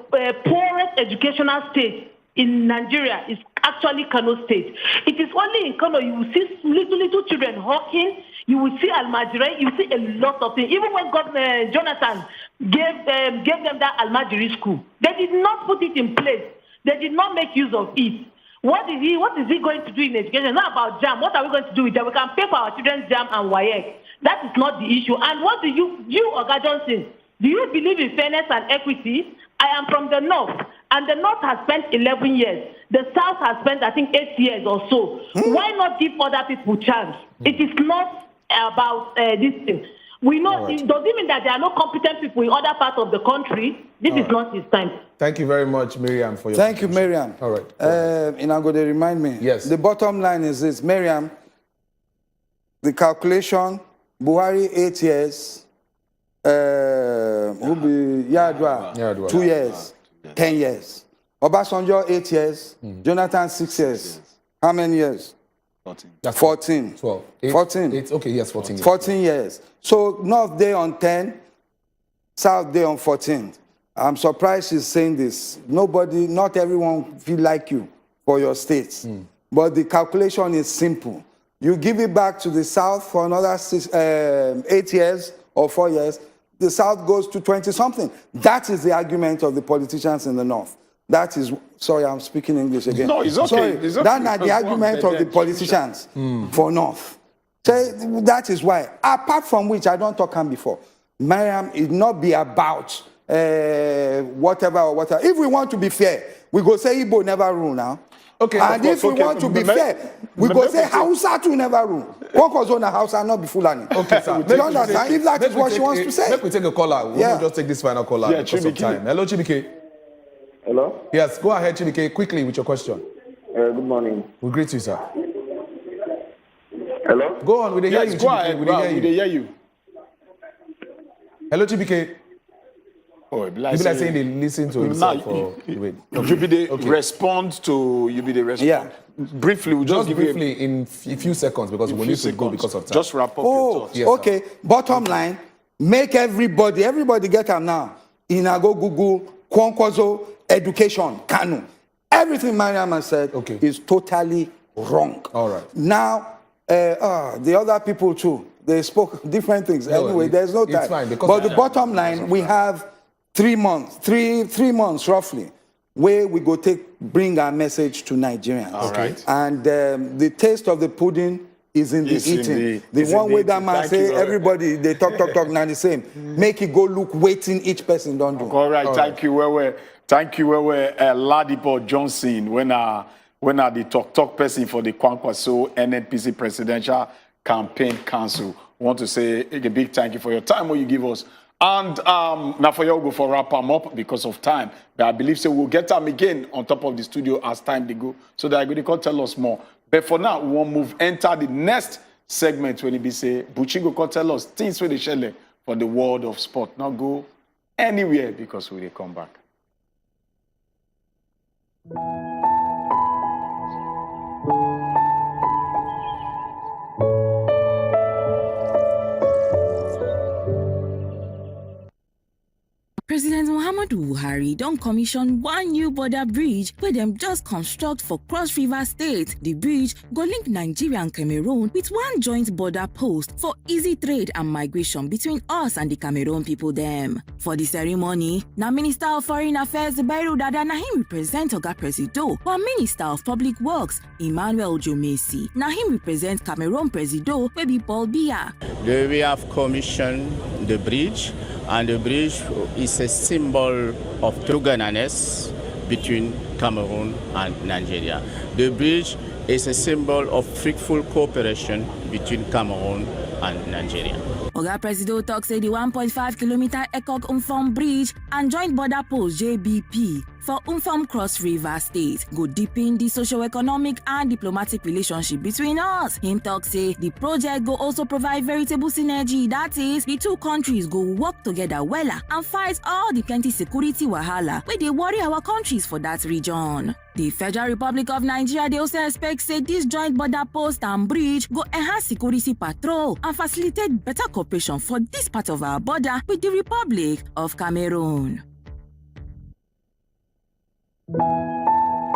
poorest educational states in Nigeria is actually Kano State. It is only in Kano you will see little children hawking. You will see Almajiri, you will see a lot of things. Even when Governor Jonathan gave them that Almajiri school, they did not put it in place. They did not make use of it. What is he going to do in education? Not about JAM. What are we going to do with that? We can pay for our children's JAM and WAEC. That is not the issue. And what do you Oga Johnson, do you believe in fairness and equity? I am from the North, and the North has spent 11 years. The South has spent, I think, 8 years or so. Why not give other people chance? It is not about this thing. We know it doesn't mean that there are no competent people in other parts of the country. This is not his time. Thank you very much, Miriam, for your Thank you, Miriam. All right. And I'm going to remind me. Yes. The bottom line is this, Miriam, the calculation, Buhari 8 years, Yadwa 2 years, 10 years. Obasanjo 8 years, Jonathan 6 years. How many years? 14. 12. 14. Okay, yes, 14 years. 14 years. So North day on 10, South day on 14. I'm surprised she's saying this. Not everyone feel like you for your states. but the calculation is simple. You give it back to the South for another 8 years or 4 years, the South goes to 20-something. That is the argument of the politicians in the North. That is, sorry, I'm speaking English again. No, it's okay. Sorry, It's okay. that's not the argument of the politicians for North. So that is why, apart from which I don't talk on before, Mariam, it not be about whatever or whatever. If we want to be fair, we go say Igbo never rule now. Okay, and if we want to be fair, we go say Hausa too never rule. What goes on Hausa not be Fulani. Okay, sir. Do you understand? If that is what she wants to say. Let me take a caller. We'll just take this final caller because of time. Hello, Chibike. Hello? Yes, go ahead, Chibike, quickly with your question. Good morning. We greet you, sir. Hello? Go on, we hear you, Yes, go ahead. We We hear you. hear you. Hello, Chibike. Oh, You be like saying they listen to himself for wait. You be the response to response. Yeah. Briefly, we'll Just give you briefly in a few seconds because we need to go because of time. Just wrap up your Oh, thoughts. Yes, okay. Bottom line, make everybody get them now. Inago Google, Kwankwazo, education, Kanu. Everything Mariam has said is totally wrong. All right. Now, the other people too, they spoke different things. No, anyway, there's no it's time. fine because But the bottom line, we have 3 months, three months roughly, where we go bring our message to Nigerians. All right. And the taste of the pudding is in the eating. The one way that man say, everybody, they talk, now the same. Make it go look, waiting each person don't do. All right, thank you. Thank you, Ladipo Johnson, when the talk person for the Kwankwaso NNPC Presidential Campaign Council. Want to say a big thank you for your time what you give us. And now for you, we'll go for wrap them up because of time. But I believe so we'll get them again on top of the studio as time they go. So that they can tell us more. But for now, we won't enter the next segment when it be say, Buchigo can tell us things where they share for the world of sport. Not go anywhere because we will come back. President Muhammadu Buhari don commission one new border bridge wey dem just construct for Cross River State. The bridge go link Nigeria and Cameroon with one joint border post for easy trade and migration between us and the Cameroon people dem. For the ceremony, na Minister of Foreign Affairs Bairu Dada na him represent Oga Presido, while Minister of Public Works Emmanuel Jomesi na him represent Cameroon Presido wey be Paul Biya. We have commissioned the bridge, and the bridge is a symbol of togetherness between Cameroon and Nigeria. The bridge is a symbol of fruitful cooperation between Cameroon and Nigeria. Oga Presido talk say the 1.5-kilometer Ekok Umfom Bridge and joint border post JBP for Umfom Cross River State go deepen the socio-economic and diplomatic relationship between us. Him talk say the project go also provide veritable synergy. That is, the two countries go work together wella and fight all the plenty security wahala where they worry our countries for that region. The Federal Republic of Nigeria, they also expect say this joint border post and bridge go enhance security patrol and facilitate better cooperation for this part of our border with the Republic of Cameroon.